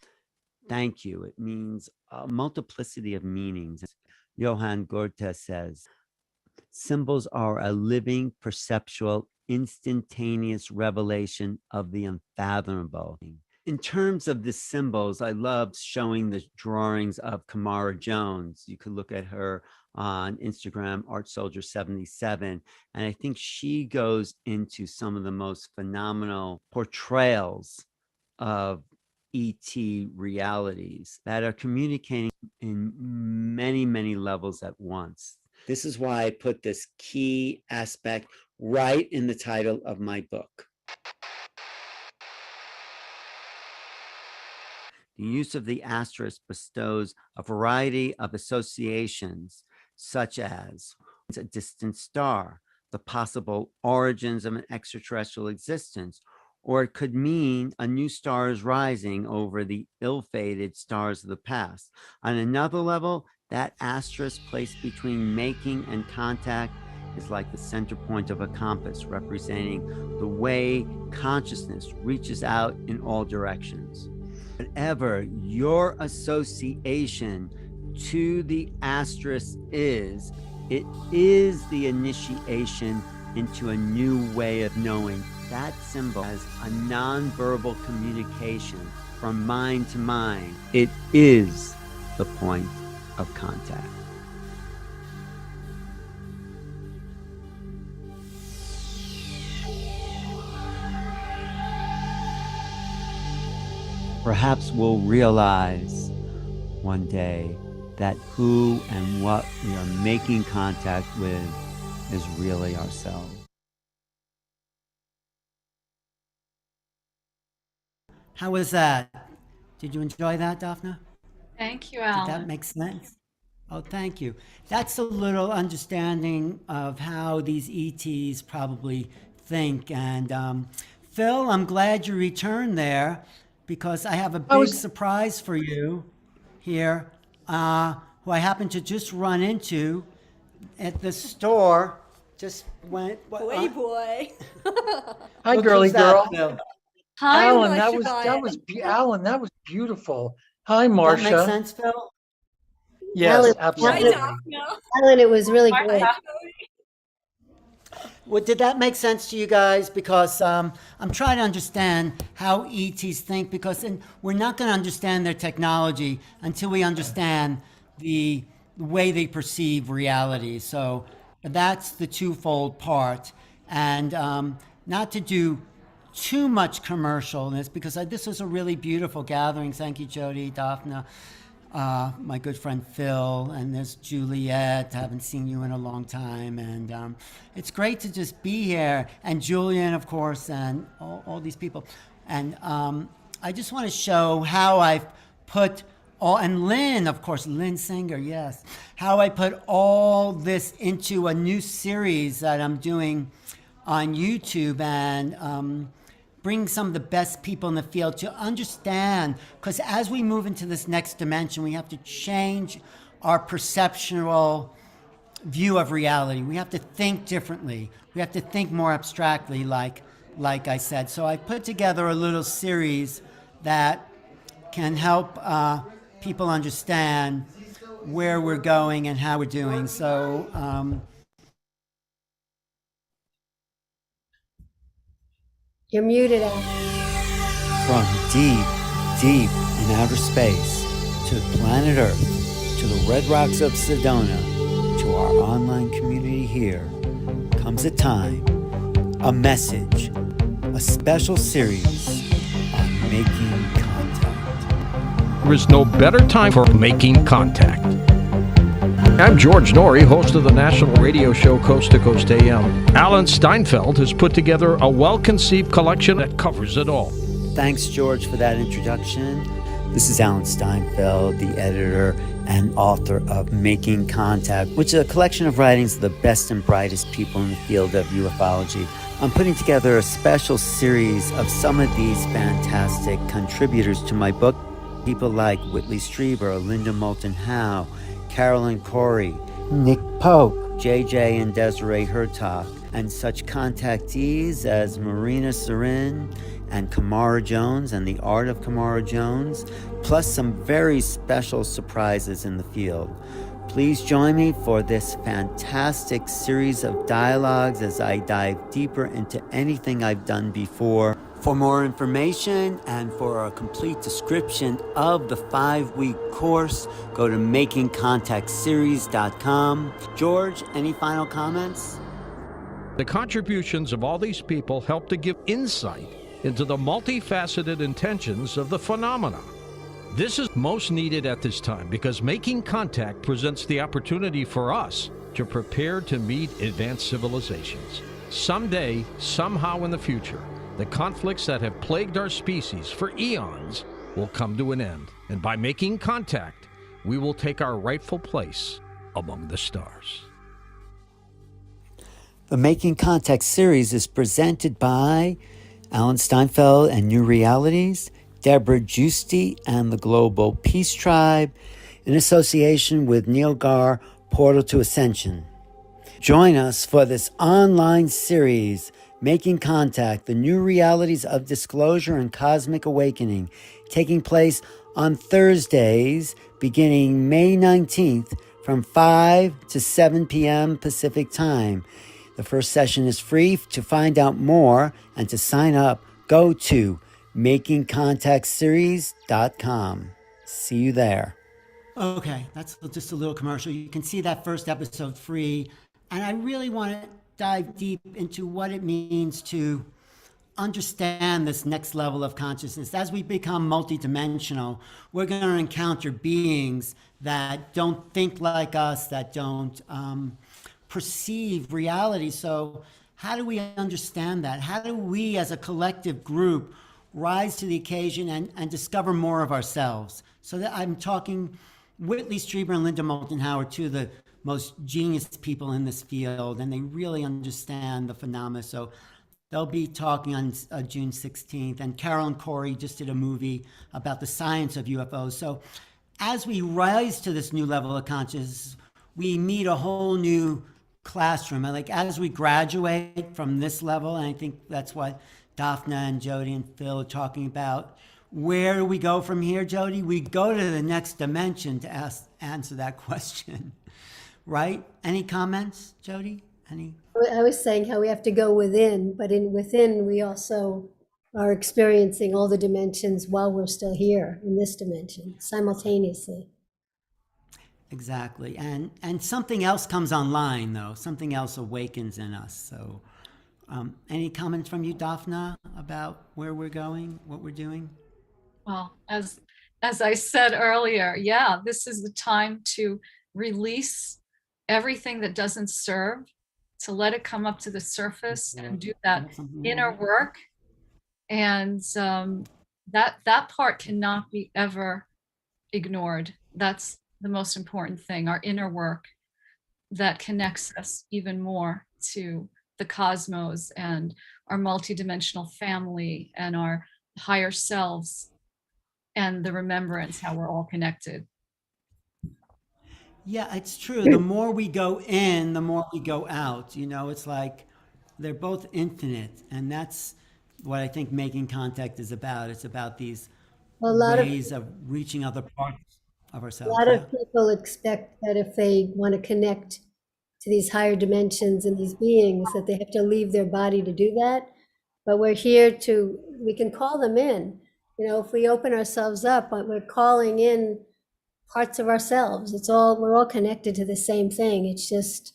[SPEAKER 1] thank you. It means a multiplicity of meanings. Johann Goethe says, symbols are a living, perceptual, instantaneous revelation of the unfathomable. In terms of the symbols, I loved showing the drawings of Kamara Jones. You could look at her on Instagram, ArtSoldier77, and I think she goes into some of the most phenomenal portrayals of ET realities that are communicating in many, many levels at once. This is why I put this key aspect right in the title of my book. The use of the asterisk bestows a variety of associations, such as a distant star, the possible origins of an extraterrestrial existence, or it could mean a new star is rising over the ill-fated stars of the past. On another level, that asterisk placed between making and contact is like the center point of a compass, representing the way consciousness reaches out in all directions. Whatever your association to the asterisk is, it is the initiation into a new way of knowing. That symbol has a nonverbal communication from mind to mind. It is the point of contact. Perhaps we'll realize one day that who and what we are making contact with is really ourselves. How was that? Did you enjoy that, Dafna?
[SPEAKER 5] Thank you, Alan.
[SPEAKER 1] Did that make sense? Oh, thank you. That's a little understanding of how these ETs probably think. And Phil, I'm glad you returned there, because I have a big surprise for you here, who I happened to just run into at the store. Just went.
[SPEAKER 6] Boy.
[SPEAKER 2] Hi, girly girl.
[SPEAKER 5] Hi,
[SPEAKER 2] Alan, Alan, that was beautiful. Hi, Marcia.
[SPEAKER 1] That makes sense, Phil?
[SPEAKER 2] Yes,
[SPEAKER 4] Alan,
[SPEAKER 2] absolutely.
[SPEAKER 4] Alan, it was really great.
[SPEAKER 1] Well, did that make sense to you guys? Because I'm trying to understand how ETs think, because we're not going to understand their technology until we understand the way they perceive reality. So that's the twofold part. And not to do too much commercialness, because this was a really beautiful gathering. Thank you, Jodi, Dafna, my good friend Phil, and there's Juliet. Haven't seen you in a long time, and it's great to just be here. And Julian, of course, and all these people. And I just want to show how I've put and Lynn, of course, Lynn Singer, yes, how I put all this into a new series that I'm doing on YouTube, and bring some of the best people in the field to understand, because as we move into this next dimension, we have to change our perceptual view of reality. We have to think differently. We have to think more abstractly, like I said. So I put together a little series that can help people understand where we're going and how we're doing. So
[SPEAKER 4] You're muted, Al.
[SPEAKER 1] from deep, deep in outer space to planet Earth, to the red rocks of Sedona, to our online community here, comes a time, a message, a special series on making contact.
[SPEAKER 6] There is no better time for making contact. I'm George Noory, host of the national radio show Coast to Coast AM. Alan Steinfeld has put together a well-conceived collection that covers it all.
[SPEAKER 1] Thanks, George, for that introduction. This is Alan Steinfeld, the editor and author of Making Contact, which is a collection of writings of the best and brightest people in the field of ufology. I'm putting together a special series of some of these fantastic contributors to my book. People like Whitley Strieber, Linda Moulton Howe, Carolyn Cory, Nick Pope, JJ and Desiree Hurtak, and such contactees as Marina Sarin and Kamara Jones and the Art of Kamara Jones, plus some very special surprises in the field. Please join me for this fantastic series of dialogues as I dive deeper into anything I've done before. For more information and for a complete description of the 5-week course, go to makingcontactseries.com. George, any final comments?
[SPEAKER 6] The contributions of all these people help to give insight into the multifaceted intentions of the phenomena. This is most needed at this time because Making Contact presents the opportunity for us to prepare to meet advanced civilizations. Someday, somehow in the future, the conflicts that have plagued our species for eons will come to an end. And by making contact, we will take our rightful place among the stars.
[SPEAKER 1] The Making Contact series is presented by Alan Steinfeld and New Realities, Deborah Giusti and the Global Peace Tribe, in association with Neil Gar, Portal to Ascension. Join us for this online series, Making Contact, the New Realities of Disclosure and Cosmic Awakening, taking place on Thursdays beginning May 19th from 5 to 7 p.m. Pacific Time. The first session is free. To find out more and to sign up, go to makingcontactseries.com. See you there. Okay, that's just a little commercial. You can see that first episode free. And I really want to dive deep into what it means to understand this next level of consciousness. As we become multidimensional, we're going to encounter beings that don't think like us, that don't perceive reality. So how do we understand that? How do we as a collective group rise to the occasion and discover more of ourselves? So that I'm talking Whitley Strieber and Linda Moulton Howe are two of the most genius people in this field, and they really understand the phenomena. So they'll be talking on June 16th. And Carol and Cory just did a movie about the science of UFOs. So as we rise to this new level of consciousness, we meet a whole new classroom. Like as we graduate from this level, and I think that's what Dafna and Jodi and Phil are talking about. Where do we go from here, Jodi? We go to the next dimension to answer that question, right? Any comments, Jodi? Any?
[SPEAKER 4] I was saying how we have to go within, but within we also are experiencing all the dimensions while we're still here in this dimension simultaneously.
[SPEAKER 1] Exactly. And something else comes online, though. Something else awakens in us. So any comments from you, Dafna, about where we're going, what we're doing?
[SPEAKER 5] Well, as I said earlier, yeah, this is the time to release everything that doesn't serve, to let it come up to the surface and do that inner work. And that part cannot be ever ignored. That's the most important thing, our inner work that connects us even more to the cosmos and our multidimensional family and our higher selves and the remembrance how we're all connected.
[SPEAKER 1] Yeah, it's true. The more we go in, the more we go out. You know, it's like they're both infinite. And that's what I think Making Contact is about. It's about these ways of reaching other parts of ourselves.
[SPEAKER 4] A lot of people expect that if they want to connect to these higher dimensions and these beings, that they have to leave their body to do that. But we're here we can call them in. You know, if we open ourselves up, we're calling in parts of ourselves. We're all connected to the same thing. It's just,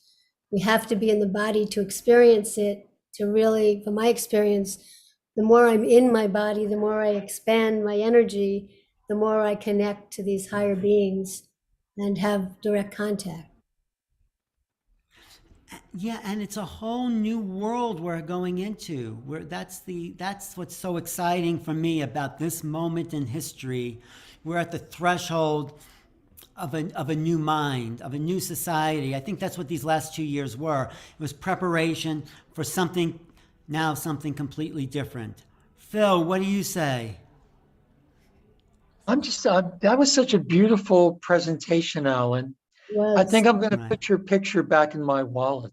[SPEAKER 4] we have to be in the body to experience it, to really, from my experience, the more I'm in my body, the more I expand my energy, the more I connect to these higher beings and have direct contact.
[SPEAKER 1] Yeah, and it's a whole new world we're going into. That's what's so exciting for me about this moment in history. We're at the threshold of a new mind, of a new society. I think that's what these last 2 years were. It was preparation for something completely different. Phil, what do you say?
[SPEAKER 2] I'm just, that was such a beautiful presentation, Alan. I think I'm going to put your picture back in my wallet.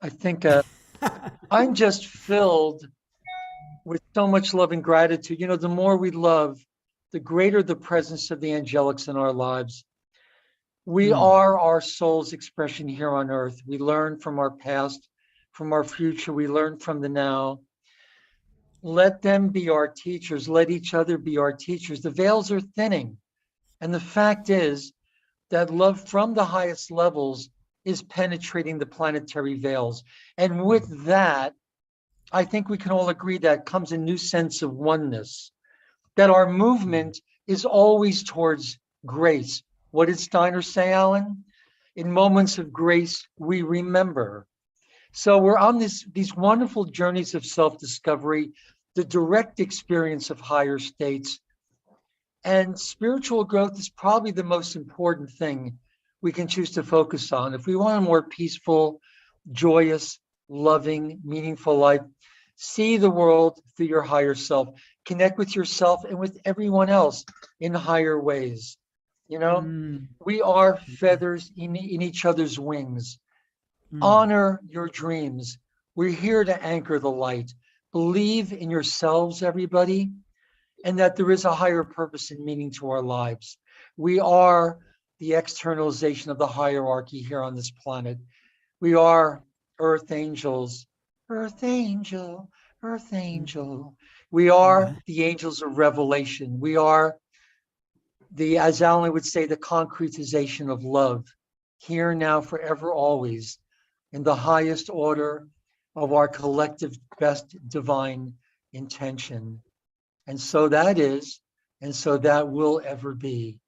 [SPEAKER 2] I think I'm just filled with so much love and gratitude. You know, the more we love, the greater the presence of the angelics in our lives. We are our soul's expression here on earth. We learn from our past, from our future. We learn from the now. Let them be our teachers. Let each other be our teachers. The veils are thinning. And the fact is that love from the highest levels is penetrating the planetary veils. And with that, I think we can all agree that comes a new sense of oneness, that our movement is always towards grace. What did Steiner say, Alan? In moments of grace, we remember. So we're on these wonderful journeys of self-discovery, the direct experience of higher states. And spiritual growth is probably the most important thing we can choose to focus on. If we want a more peaceful, joyous, loving, meaningful life, see the world through your higher self. Connect with yourself and with everyone else in higher ways. You know, we are feathers in each other's wings. Honor your dreams. We're here to anchor the light. Believe in yourselves, everybody, and that there is a higher purpose and meaning to our lives. We are the externalization of the hierarchy here on this planet. We are earth angels, earth angel, earth angel. We are the angels of revelation. We are as Alan would say, the concretization of love, here, now, forever, always, in the highest order of our collective best divine intention. And so that is, and so that will ever be.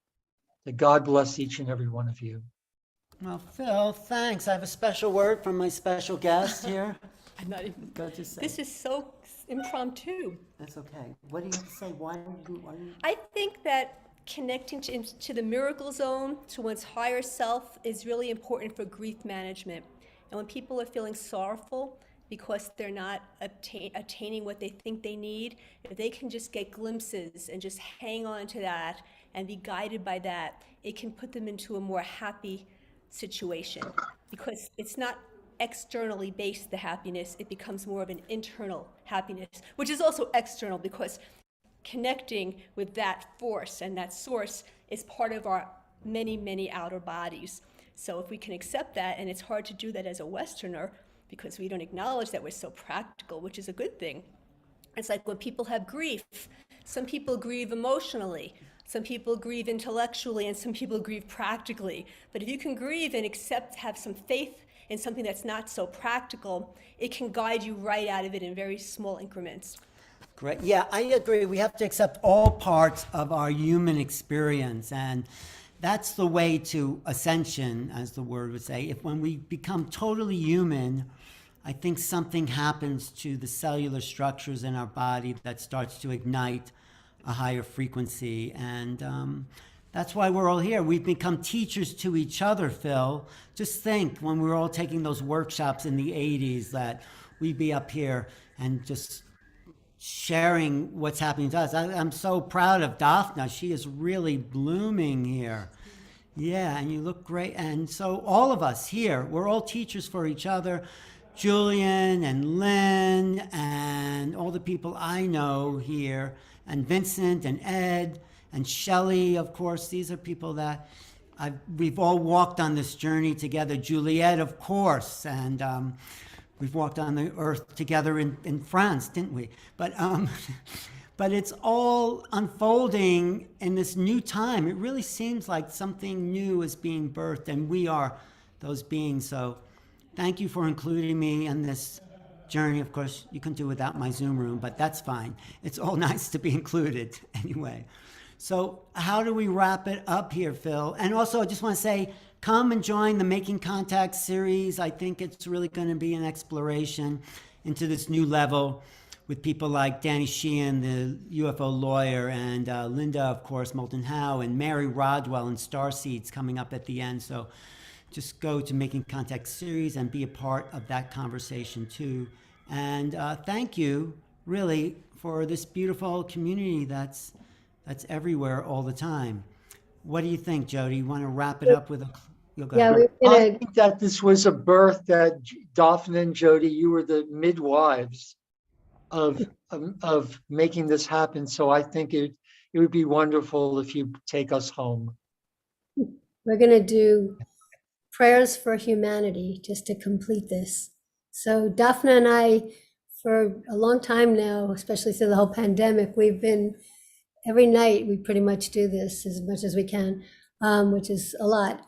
[SPEAKER 2] That God bless each and every one of you.
[SPEAKER 1] Well, Phil, thanks. I have a special word from my special guest here.
[SPEAKER 7] I'm not even.
[SPEAKER 1] Go to say.
[SPEAKER 7] This is so impromptu.
[SPEAKER 1] That's okay. What do you have to say? Why?
[SPEAKER 7] I think that connecting to the miracle zone, to one's higher self, is really important for grief management. And when people are feeling sorrowful because they're not attaining what they think they need, if they can just get glimpses and just hang on to that and be guided by that, it can put them into a more happy situation, because it's not externally based, the happiness, it becomes more of an internal happiness, which is also external, because connecting with that force and that source is part of our many, many outer bodies. So if we can accept that, and it's hard to do that as a Westerner because we don't acknowledge that we're so practical, which is a good thing. It's like when people have grief, some people grieve emotionally, some people grieve intellectually, and some people grieve practically. But if you can grieve and have some faith in something that's not so practical, it can guide you right out of it in very small increments.
[SPEAKER 1] Great. Yeah, I agree. We have to accept all parts of our human experience, and that's the way to ascension, as the word would say. When we become totally human, I think something happens to the cellular structures in our body that starts to ignite a higher frequency, and that's why we're all here. We've become teachers to each other, Phil. Just think, when we were all taking those workshops in the 80s, that we'd be up here and just sharing what's happening to us. I'm so proud of Dafna. She is really blooming here. Yeah, and you look great. And so all of us here, we're all teachers for each other. Julian and Lynn and all the people I know here, and Vincent and Ed and Shelley, of course. These are people that we've all walked on this journey together. Juliet, of course, and we've walked on the earth together in France, didn't we? But it's all unfolding in this new time. It really seems like something new is being birthed, and we are those beings. So thank you for including me in this journey. Of course, you can do without my Zoom room, but that's fine. It's all nice to be included anyway. So how do we wrap it up here, Phil? And also, I just want to say, come and join the Making Contact series. I think it's really going to be an exploration into this new level with people like Danny Sheehan, the UFO lawyer, and Linda, of course, Moulton Howe, and Mary Rodwell and Starseeds coming up at the end. So just go to Making Contact series and be a part of that conversation too. And thank you, really, for this beautiful community that's everywhere all the time. What do you think, Jodi? You want to wrap it up with a...
[SPEAKER 2] I think that this was a birth that Dafna and Jodi, you were the midwives of making this happen. So I think it would be wonderful if you take us home.
[SPEAKER 4] We're going to do prayers for humanity just to complete this. So Dafna and I, for a long time now, especially through the whole pandemic, we've been, every night we pretty much do this as much as we can, which is a lot.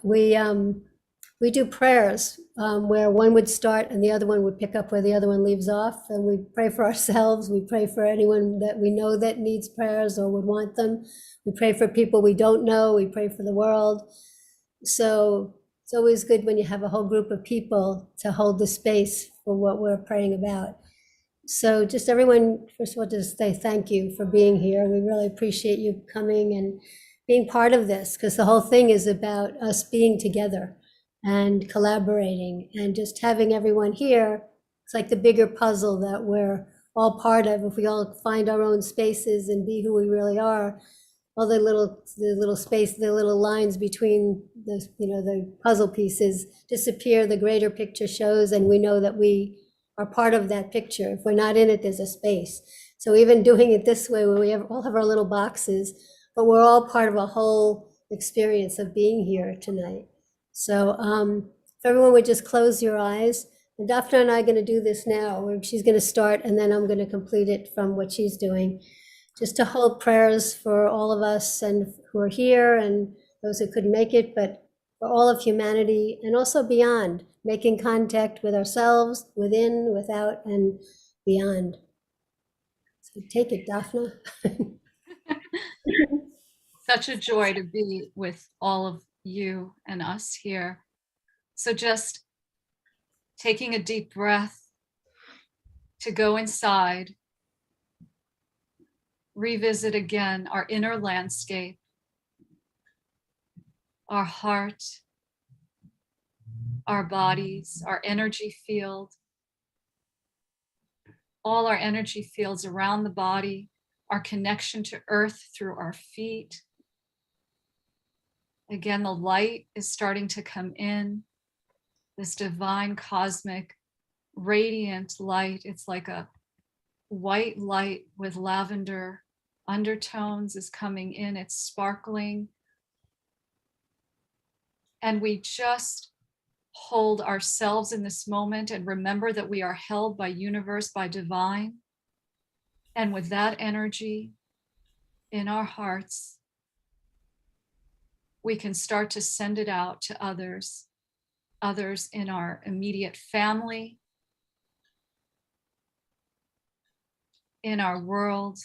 [SPEAKER 4] We do prayers where one would start and the other one would pick up where the other one leaves off. And we pray for ourselves. We pray for anyone that we know that needs prayers or would want them. We pray for people we don't know. We pray for the world. So it's always good when you have a whole group of people to hold the space for what we're praying about. So just everyone, first of all, just say thank you for being here. We really appreciate you coming and being part of this, because the whole thing is about us being together and collaborating and just having everyone here. It's like the bigger puzzle that we're all part of. If we all find our own spaces and be who we really are, all the little space, the little lines between the puzzle pieces disappear, the greater picture shows, and we know that we are part of that picture. If we're not in it, there's a space. So even doing it this way, where we all have our little boxes, but we're all part of a whole experience of being here tonight. So if everyone would just close your eyes, and Dafna and I are going to do this now, where she's going to start, and then I'm going to complete it from what she's doing, just to hold prayers for all of us and who are here and those who couldn't make it, but for all of humanity and also beyond, making contact with ourselves, within, without, and beyond. So take it, Dafna.
[SPEAKER 5] Such a joy to be with all of you and us here. So just taking a deep breath to go inside, revisit again our inner landscape, our heart, our bodies, our energy field, all our energy fields around the body, our connection to earth through our feet. Again, the light is starting to come in, this divine, cosmic, radiant light. It's like a white light with lavender undertones is coming in. It's sparkling. And we just hold ourselves in this moment and remember that we are held by universe, by divine. And with that energy in our hearts, we can start to send it out to others in our immediate family, in our world,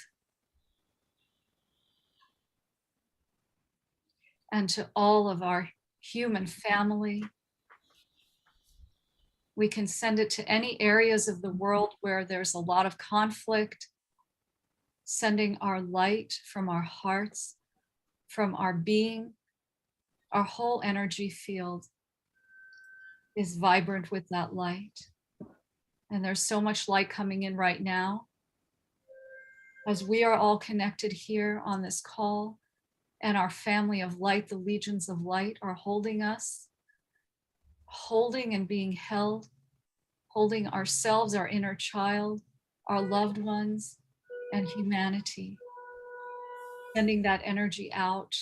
[SPEAKER 5] and to all of our human family. We can send it to any areas of the world where there's a lot of conflict, sending our light from our hearts, from our being. Our whole energy field is vibrant with that light. And there's so much light coming in right now. As we are all connected here on this call, and our family of light, the legions of light, are holding us, holding and being held, holding ourselves, our inner child, our loved ones, and humanity, sending that energy out,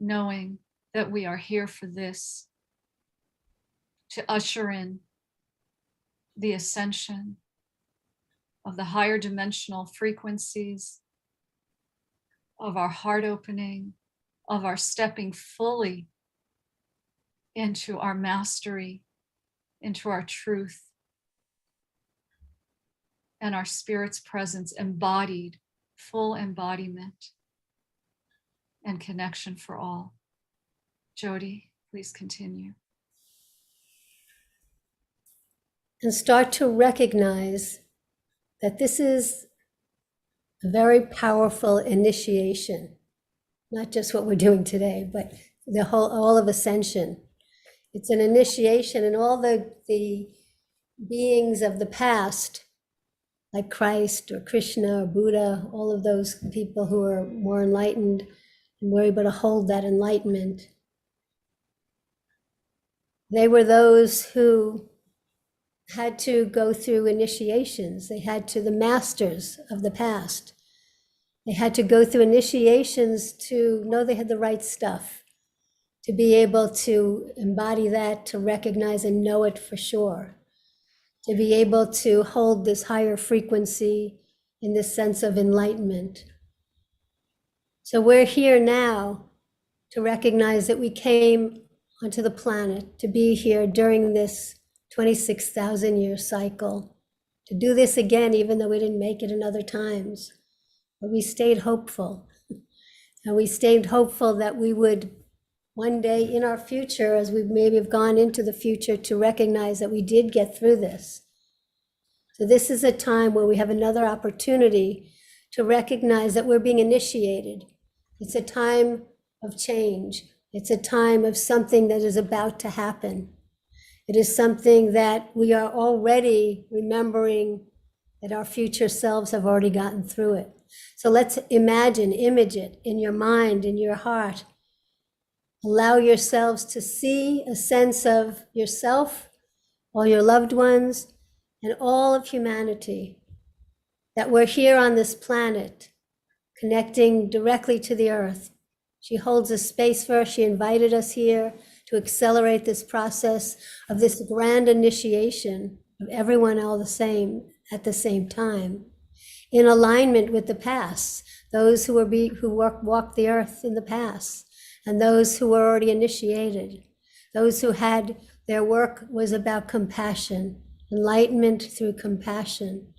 [SPEAKER 5] knowing that we are here for this, to usher in the ascension of the higher dimensional frequencies, of our heart opening, of our stepping fully into our mastery, into our truth, and our spirit's presence embodied full embodiment and connection for all. Jodi, please continue.
[SPEAKER 4] And start to recognize that this is a very powerful initiation, not just what we're doing today, but all of ascension. It's an initiation, and all the beings of the past, like Christ or Krishna or Buddha, all of those people who are more enlightened and were able to hold that enlightenment, they were those who had to go through initiations. They had to, the masters of the past, they had to go through initiations to know they had the right stuff, to be able to embody that, to recognize and know it for sure, to be able to hold this higher frequency in this sense of enlightenment. So we're here now to recognize that we came onto the planet to be here during this 26,000 year cycle, to do this again, even though we didn't make it in other times. But we stayed hopeful. And we stayed hopeful that we would one day in our future, as we maybe have gone into the future, to recognize that we did get through this. So this is a time where we have another opportunity to recognize that we're being initiated. It's a time of change. It's a time of something that is about to happen. It is something that we are already remembering that our future selves have already gotten through it. So let's image it in your mind, in your heart. Allow yourselves to see a sense of yourself, all your loved ones, and all of humanity, that we're here on this planet, connecting directly to the earth. She holds a space for us. She invited us here to accelerate this process of this grand initiation of everyone all the same at the same time, in alignment with the past, those who walked the earth in the past, and those who were already initiated, those who had their work was about compassion, enlightenment through compassion,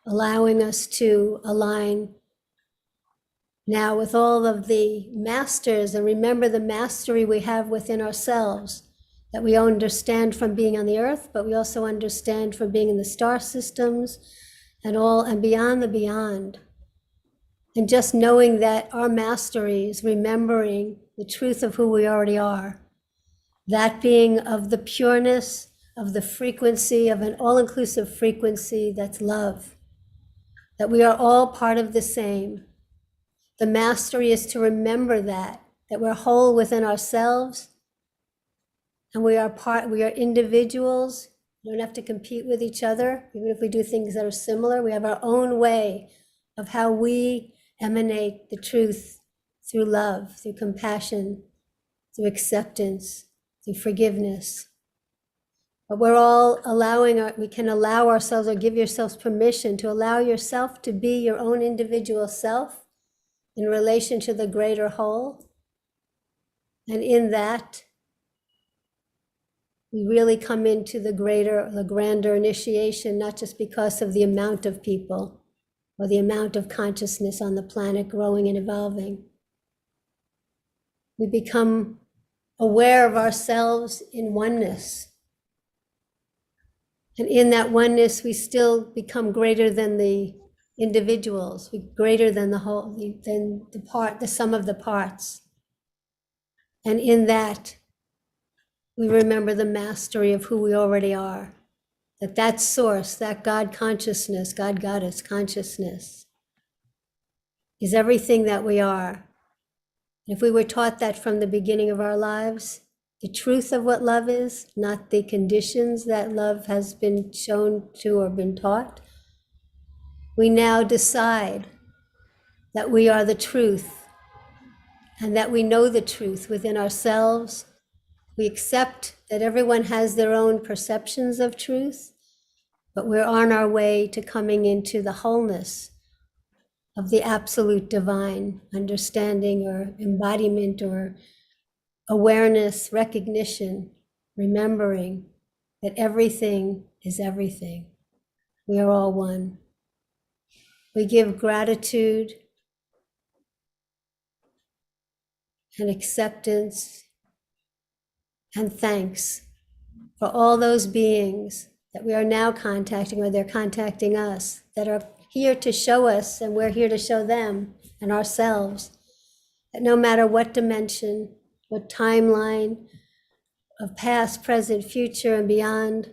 [SPEAKER 4] allowing us to align now with all of the masters, and remember the mastery we have within ourselves, that we understand from being on the earth, but we also understand from being in the star systems and beyond the beyond. And just knowing that our mastery is remembering the truth of who we already are, that being of the pureness of the frequency of an all-inclusive frequency that's love, that we are all part of the same. The mastery is to remember that we're whole within ourselves, and we are individuals. We don't have to compete with each other, even if we do things that are similar. We have our own way of how we emanate the truth through love, through compassion, through acceptance, through forgiveness. But we're all we can allow ourselves, or give yourselves permission to allow yourself to be your own individual self in relation to the greater whole. And in that, we really come into the grander initiation, not just because of the amount of people or the amount of consciousness on the planet growing and evolving. We become aware of ourselves in oneness. And in that oneness, we still become greater than the individuals, greater than the whole, than the sum of the parts. And in that, we remember the mastery of who we already are. That source, that God consciousness, God Goddess consciousness, is everything that we are. And if we were taught that from the beginning of our lives, the truth of what love is, not the conditions that love has been shown to or been taught, we now decide that we are the truth and that we know the truth within ourselves. We accept that everyone has their own perceptions of truth, but we're on our way to coming into the wholeness of the absolute divine understanding or embodiment or awareness, recognition, remembering that everything is everything. We are all one. We give gratitude and acceptance and thanks for all those beings that we are now contacting, or they're contacting us, that are here to show us, and we're here to show them and ourselves, that no matter what dimension, what timeline of past, present, future, and beyond,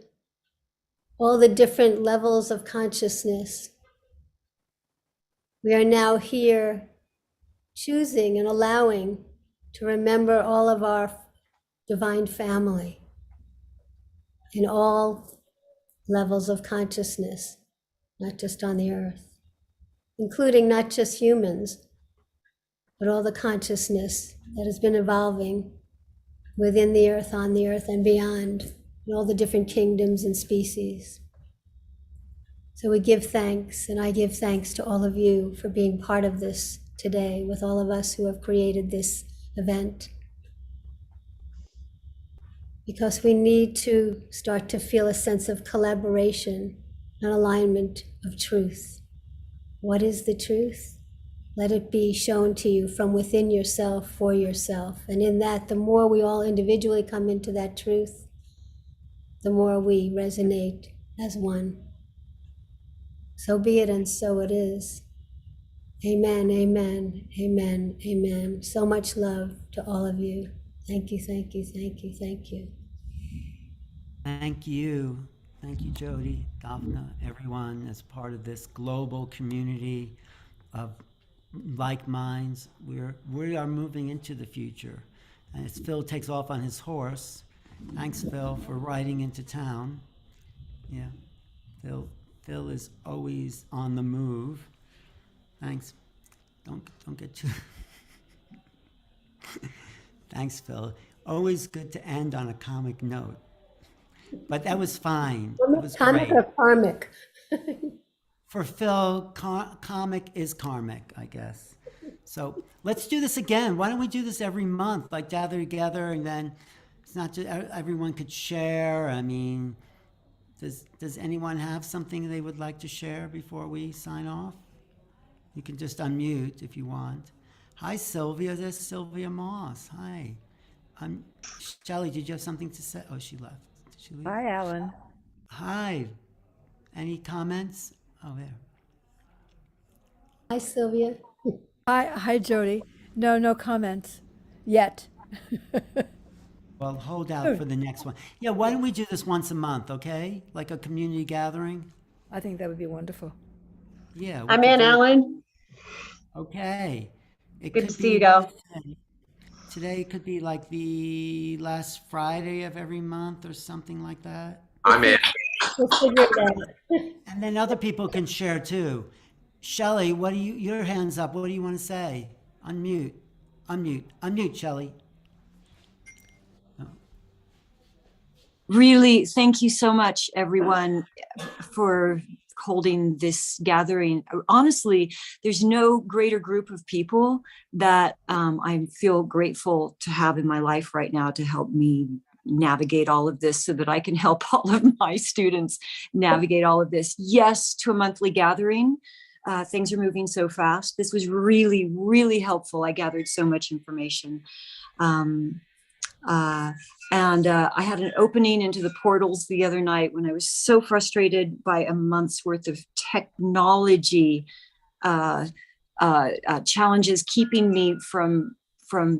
[SPEAKER 4] all the different levels of consciousness, we are now here choosing and allowing to remember all of our divine family in all levels of consciousness, not just on the earth, including not just humans, but all the consciousness that has been evolving within the earth, on the earth, and beyond, in all the different kingdoms and species. So we give thanks, and I give thanks to all of you for being part of this today, with all of us who have created this event. Because we need to start to feel a sense of collaboration and alignment of truth. What is the truth? Let it be shown to you from within yourself, for yourself. And in that, the more we all individually come into that truth, the more we resonate as one. So be it, and so it is. Amen, amen, amen, amen. So much love to all of you. Thank you, thank you, thank you, thank you.
[SPEAKER 1] Thank you. Thank you, Jodi, Dafna, everyone as part of this global community of like minds. We are moving into the future. And as Phil takes off on his horse, thanks, Phil, for riding into town. Yeah, Phil is always on the move. Thanks. Don't get too... Thanks, Phil. Always good to end on a comic note. But that was fine. It was
[SPEAKER 4] comic
[SPEAKER 1] great.
[SPEAKER 4] or karmic?
[SPEAKER 1] For Phil, comic is karmic, I guess. So let's do this again. Why don't we do this every month? Like gather together, and then it's not just everyone could share. I mean, does anyone have something they would like to share before we sign off? You can just unmute if you want. Hi, Sylvia. There's Sylvia Moss. Hi. Shelley, did you have something to say? Oh, she left. Did she leave?
[SPEAKER 8] Hi, Alan.
[SPEAKER 1] Hi. Any comments? Oh, there.
[SPEAKER 4] Hi, Sylvia.
[SPEAKER 8] Hi, Jodi. No comments yet.
[SPEAKER 1] Well, hold out for the next one. Yeah, why don't we do this once a month, okay? Like a community gathering?
[SPEAKER 8] I think that would be wonderful.
[SPEAKER 1] Yeah.
[SPEAKER 9] I'm in, Alan.
[SPEAKER 1] Okay. It
[SPEAKER 9] Good
[SPEAKER 1] could
[SPEAKER 9] to see
[SPEAKER 1] be
[SPEAKER 9] you go.
[SPEAKER 1] Today could be like the last Friday of every month or something like that.
[SPEAKER 9] I'm in.
[SPEAKER 4] We'll figure it out.
[SPEAKER 1] And then other people can share too. Shelley, your hands up. What do you want to say? Unmute, Shelley.
[SPEAKER 10] Really, thank you so much, everyone, for holding this gathering. Honestly, there's no greater group of people that I feel grateful to have in my life right now to help me navigate all of this so that I can help all of my students navigate all of this. Yes, to a monthly gathering. Things are moving so fast. This was really, really helpful. I gathered so much information. And I had an opening into the portals the other night when I was so frustrated by a month's worth of technology challenges keeping me from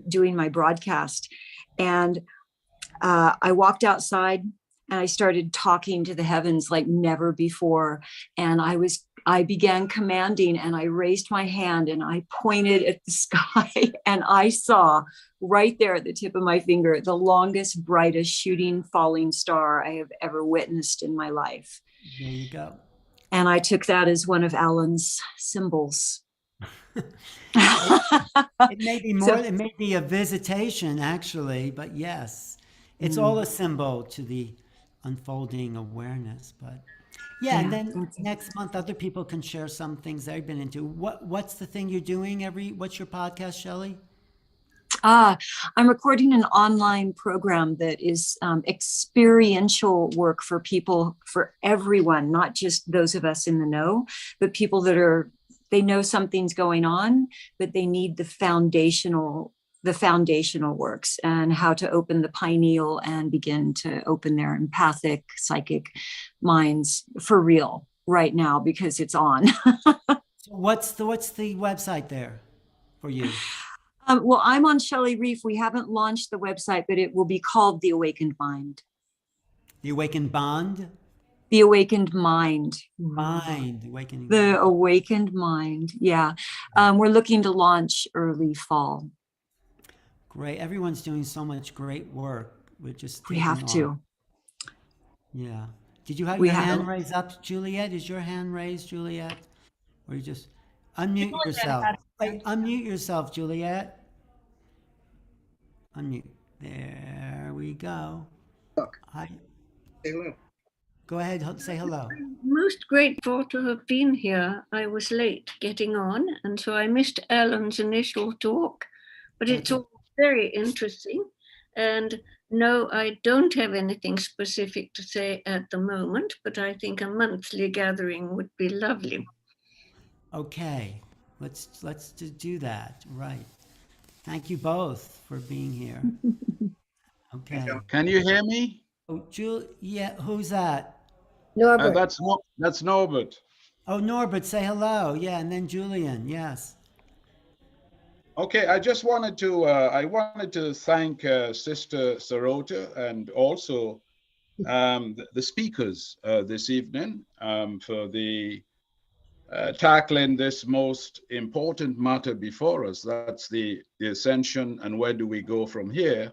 [SPEAKER 10] doing my broadcast. And I walked outside and I started talking to the heavens like never before. And I began commanding, and I raised my hand and I pointed at the sky, and I saw right there at the tip of my finger the longest, brightest shooting falling star I have ever witnessed in my life.
[SPEAKER 1] There you go.
[SPEAKER 10] And I took that as one of Alan's symbols.
[SPEAKER 1] It may be more, it may be a visitation actually, but yes, it's all a symbol to the unfolding awareness. But yeah, and then next month other people can share some things they've been into. What's the thing you're doing what's your podcast, Shelley?
[SPEAKER 10] I'm recording an online program that is experiential work for people, for everyone, not just those of us in the know, but people that are they know something's going on, but they need the foundational works and how to open the pineal and begin to open their empathic, psychic minds for real right now, because it's on.
[SPEAKER 1] So what's the website there for you?
[SPEAKER 10] Well, I'm on Shelley Reef. We haven't launched the website, but it will be called The Awakened Mind.
[SPEAKER 1] The Awakened Bond?
[SPEAKER 10] The Awakened Mind.
[SPEAKER 1] Mind. Awakening.
[SPEAKER 10] The Awakened Mind. Yeah. We're looking to launch early fall.
[SPEAKER 1] Great. Everyone's doing so much great work.
[SPEAKER 10] We have to.
[SPEAKER 1] Yeah. Did you have your hand raised up, Juliet? Is your hand raised, Juliet? Or you just unmute yourself? Unmute yourself, Juliet. Unmute. There we go. Hi.
[SPEAKER 9] Say hello.
[SPEAKER 1] Go ahead, say hello.
[SPEAKER 11] I'm most grateful to have been here. I was late getting on, and so I missed Alan's initial talk, but it's all very interesting. And no, I don't have anything specific to say at the moment, but I think a monthly gathering would be lovely.
[SPEAKER 1] Okay, let's just do that. Right. Thank you both for being here. Okay.
[SPEAKER 9] Can you hear me?
[SPEAKER 1] Oh, yeah, who's that?
[SPEAKER 4] Norbert.
[SPEAKER 9] That's Norbert.
[SPEAKER 1] Oh, Norbert, say hello. Yeah, and then Julian. Yes.
[SPEAKER 9] Okay, I just wanted to thank Sister Serota and also the speakers this evening for the tackling this most important matter before us. That's the ascension and where do we go from here.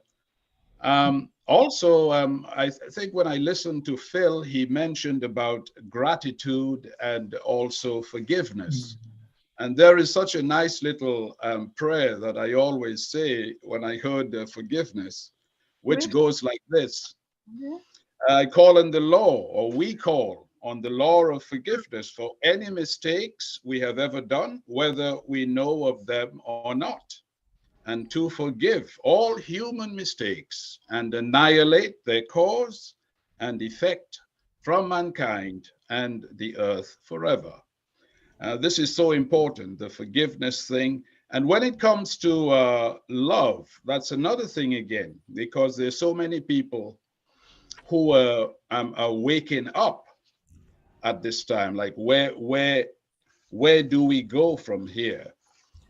[SPEAKER 9] Also, I think when I listened to Phil, he mentioned about gratitude and also forgiveness. And there is such a nice little prayer that I always say when I heard forgiveness, which goes like this. I call on the law, or we call on the law of forgiveness for any mistakes we have ever done, whether we know of them or not, and to forgive all human mistakes and annihilate their cause and effect from mankind and the earth forever. This is so important, the forgiveness thing. And when it comes to love, that's another thing again, because there's so many people who are waking up at this time. Like, where do we go from here?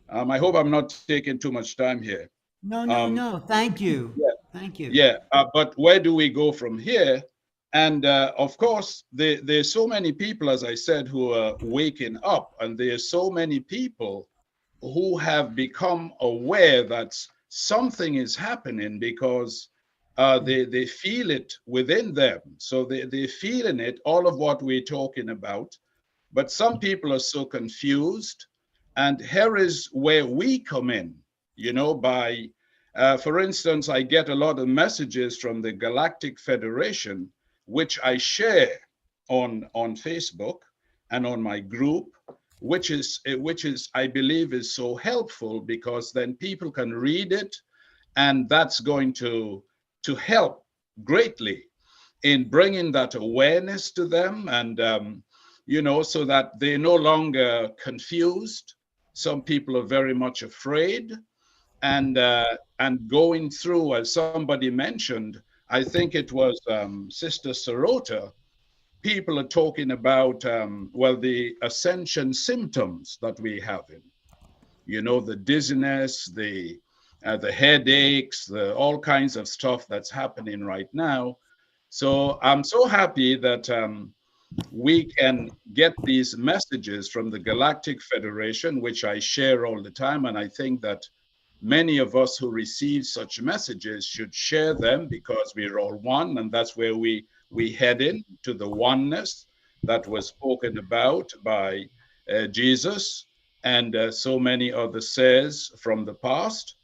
[SPEAKER 9] I hope I'm not taking too much time here.
[SPEAKER 1] No. Thank you.
[SPEAKER 9] Yeah.
[SPEAKER 1] Thank you.
[SPEAKER 9] Yeah, but where do we go from here? And of course, there's so many people, as I said, who are waking up, and there's so many people who have become aware that something is happening because they feel it within them. So they're feeling it, all of what we're talking about. But some people are so confused. And here is where we come in, by, for instance, I get a lot of messages from the Galactic Federation, which I share on Facebook and on my group, which is I believe is so helpful, because then people can read it, and that's going to help greatly in bringing that awareness to them, and so that they're no longer confused. Some people are very much afraid, and going through, as somebody mentioned, I think it was Sister Serota, people are talking about, the ascension symptoms that we have the dizziness, the headaches, all kinds of stuff that's happening right now. So I'm so happy that we can get these messages from the Galactic Federation, which I share all the time. And I think that many of us who receive such messages should share them, because we're all one, and that's where we head in to the oneness that was spoken about by Jesus and so many other says from the past,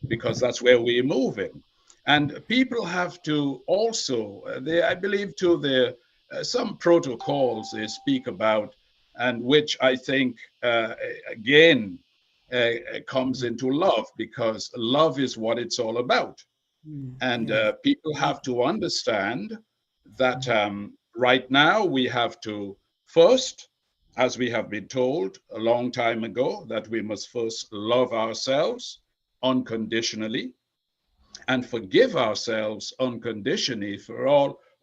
[SPEAKER 9] because that's where we're moving. And people have to also, I believe, to some protocols they speak about, and which I think, again, comes into love, because love is what it's all about. And people have to understand that right now we have to first as we have been told a long time ago, that we must first love ourselves unconditionally and forgive ourselves unconditionally for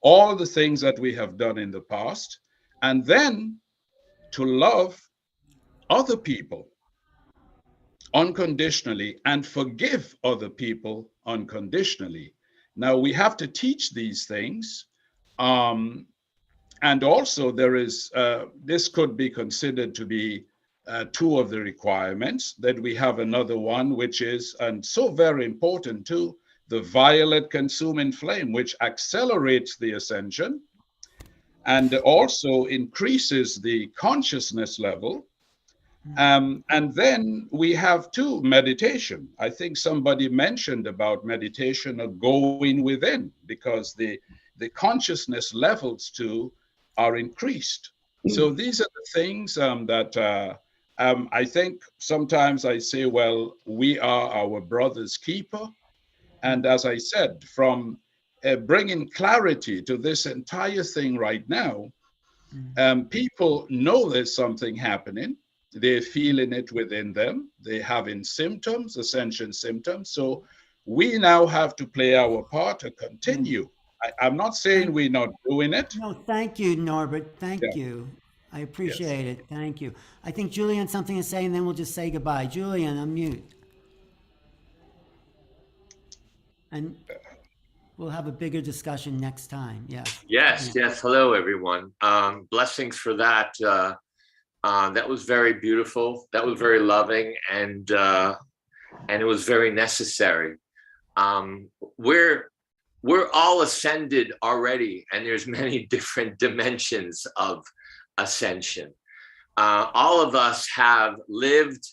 [SPEAKER 9] all the things that we have done in the past, and then to love other people unconditionally and forgive other people unconditionally. Now, we have to teach these things. And also there is, this could be considered to be two of the requirements. That we have another one, which is, and so very important too, the violet consuming flame, which accelerates the ascension and also increases the consciousness level. And then we have too meditation. I think somebody mentioned about meditation of going within, because the consciousness levels too are increased. So these are the things that I think sometimes I say, well, we are our brother's keeper. And as I said, from bringing clarity to this entire thing right now, people know there's something happening. They're feeling it within them. They're having symptoms, ascension symptoms. So we now have to play our part to continue. I'm not saying we're not doing it.
[SPEAKER 1] No, thank you, Norbert. Thank you. I appreciate it. Thank you. I think Julian something to say, and then we'll just say goodbye. Julian, unmute. And we'll have a bigger discussion next time. Yes.
[SPEAKER 12] Yes. Hello, everyone. Blessings for that. That was very beautiful. That was very loving, and it was very necessary. We're all ascended already, and there's many different dimensions of ascension. All of us have lived,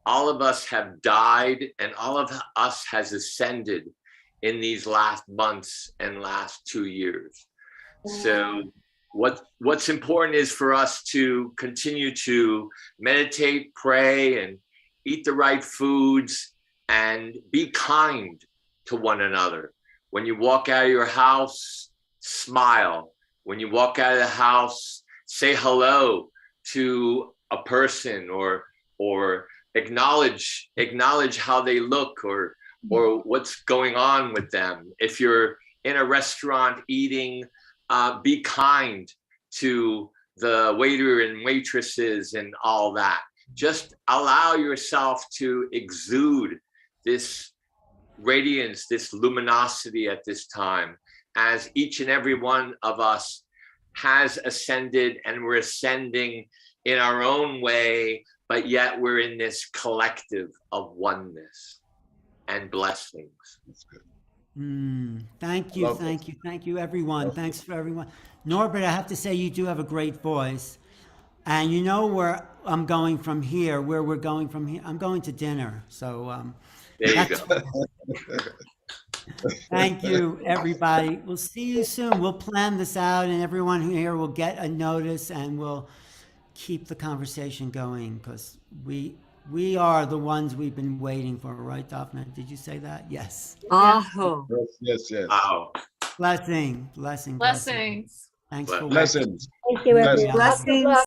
[SPEAKER 12] all of us have died, and all of us has ascended in these last months and last 2 years. So what's important is for us to continue to meditate, pray, and eat the right foods, and be kind to one another. When you walk out of your house, smile. When you walk out of the house, say hello to a person, or acknowledge how they look, or what's going on with them. If you're in a restaurant eating, be kind to the waiter and waitresses and all that. Just allow yourself to exude this radiance, this luminosity at this time, as each and every one of us has ascended, and we're ascending in our own way, but yet we're in this collective of oneness and blessings.
[SPEAKER 9] That's good.
[SPEAKER 1] Thank you, everyone. Thanks for everyone. Norbert, I have to say, you do have a great voice. And you know where I'm going from here, where we're going from here. I'm going to dinner. So
[SPEAKER 12] there you go.
[SPEAKER 1] Thank you, everybody. We'll see you soon. We'll plan this out, and everyone here will get a notice, and we'll keep the conversation going, because we are the ones we've been waiting for, right, Dafna? Did you say that? Yes.
[SPEAKER 9] Yes.
[SPEAKER 12] Wow.
[SPEAKER 1] Blessings.
[SPEAKER 3] Blessings.
[SPEAKER 1] Thanks for
[SPEAKER 9] Blessings.
[SPEAKER 4] Thank you, everyone.
[SPEAKER 10] Blessings.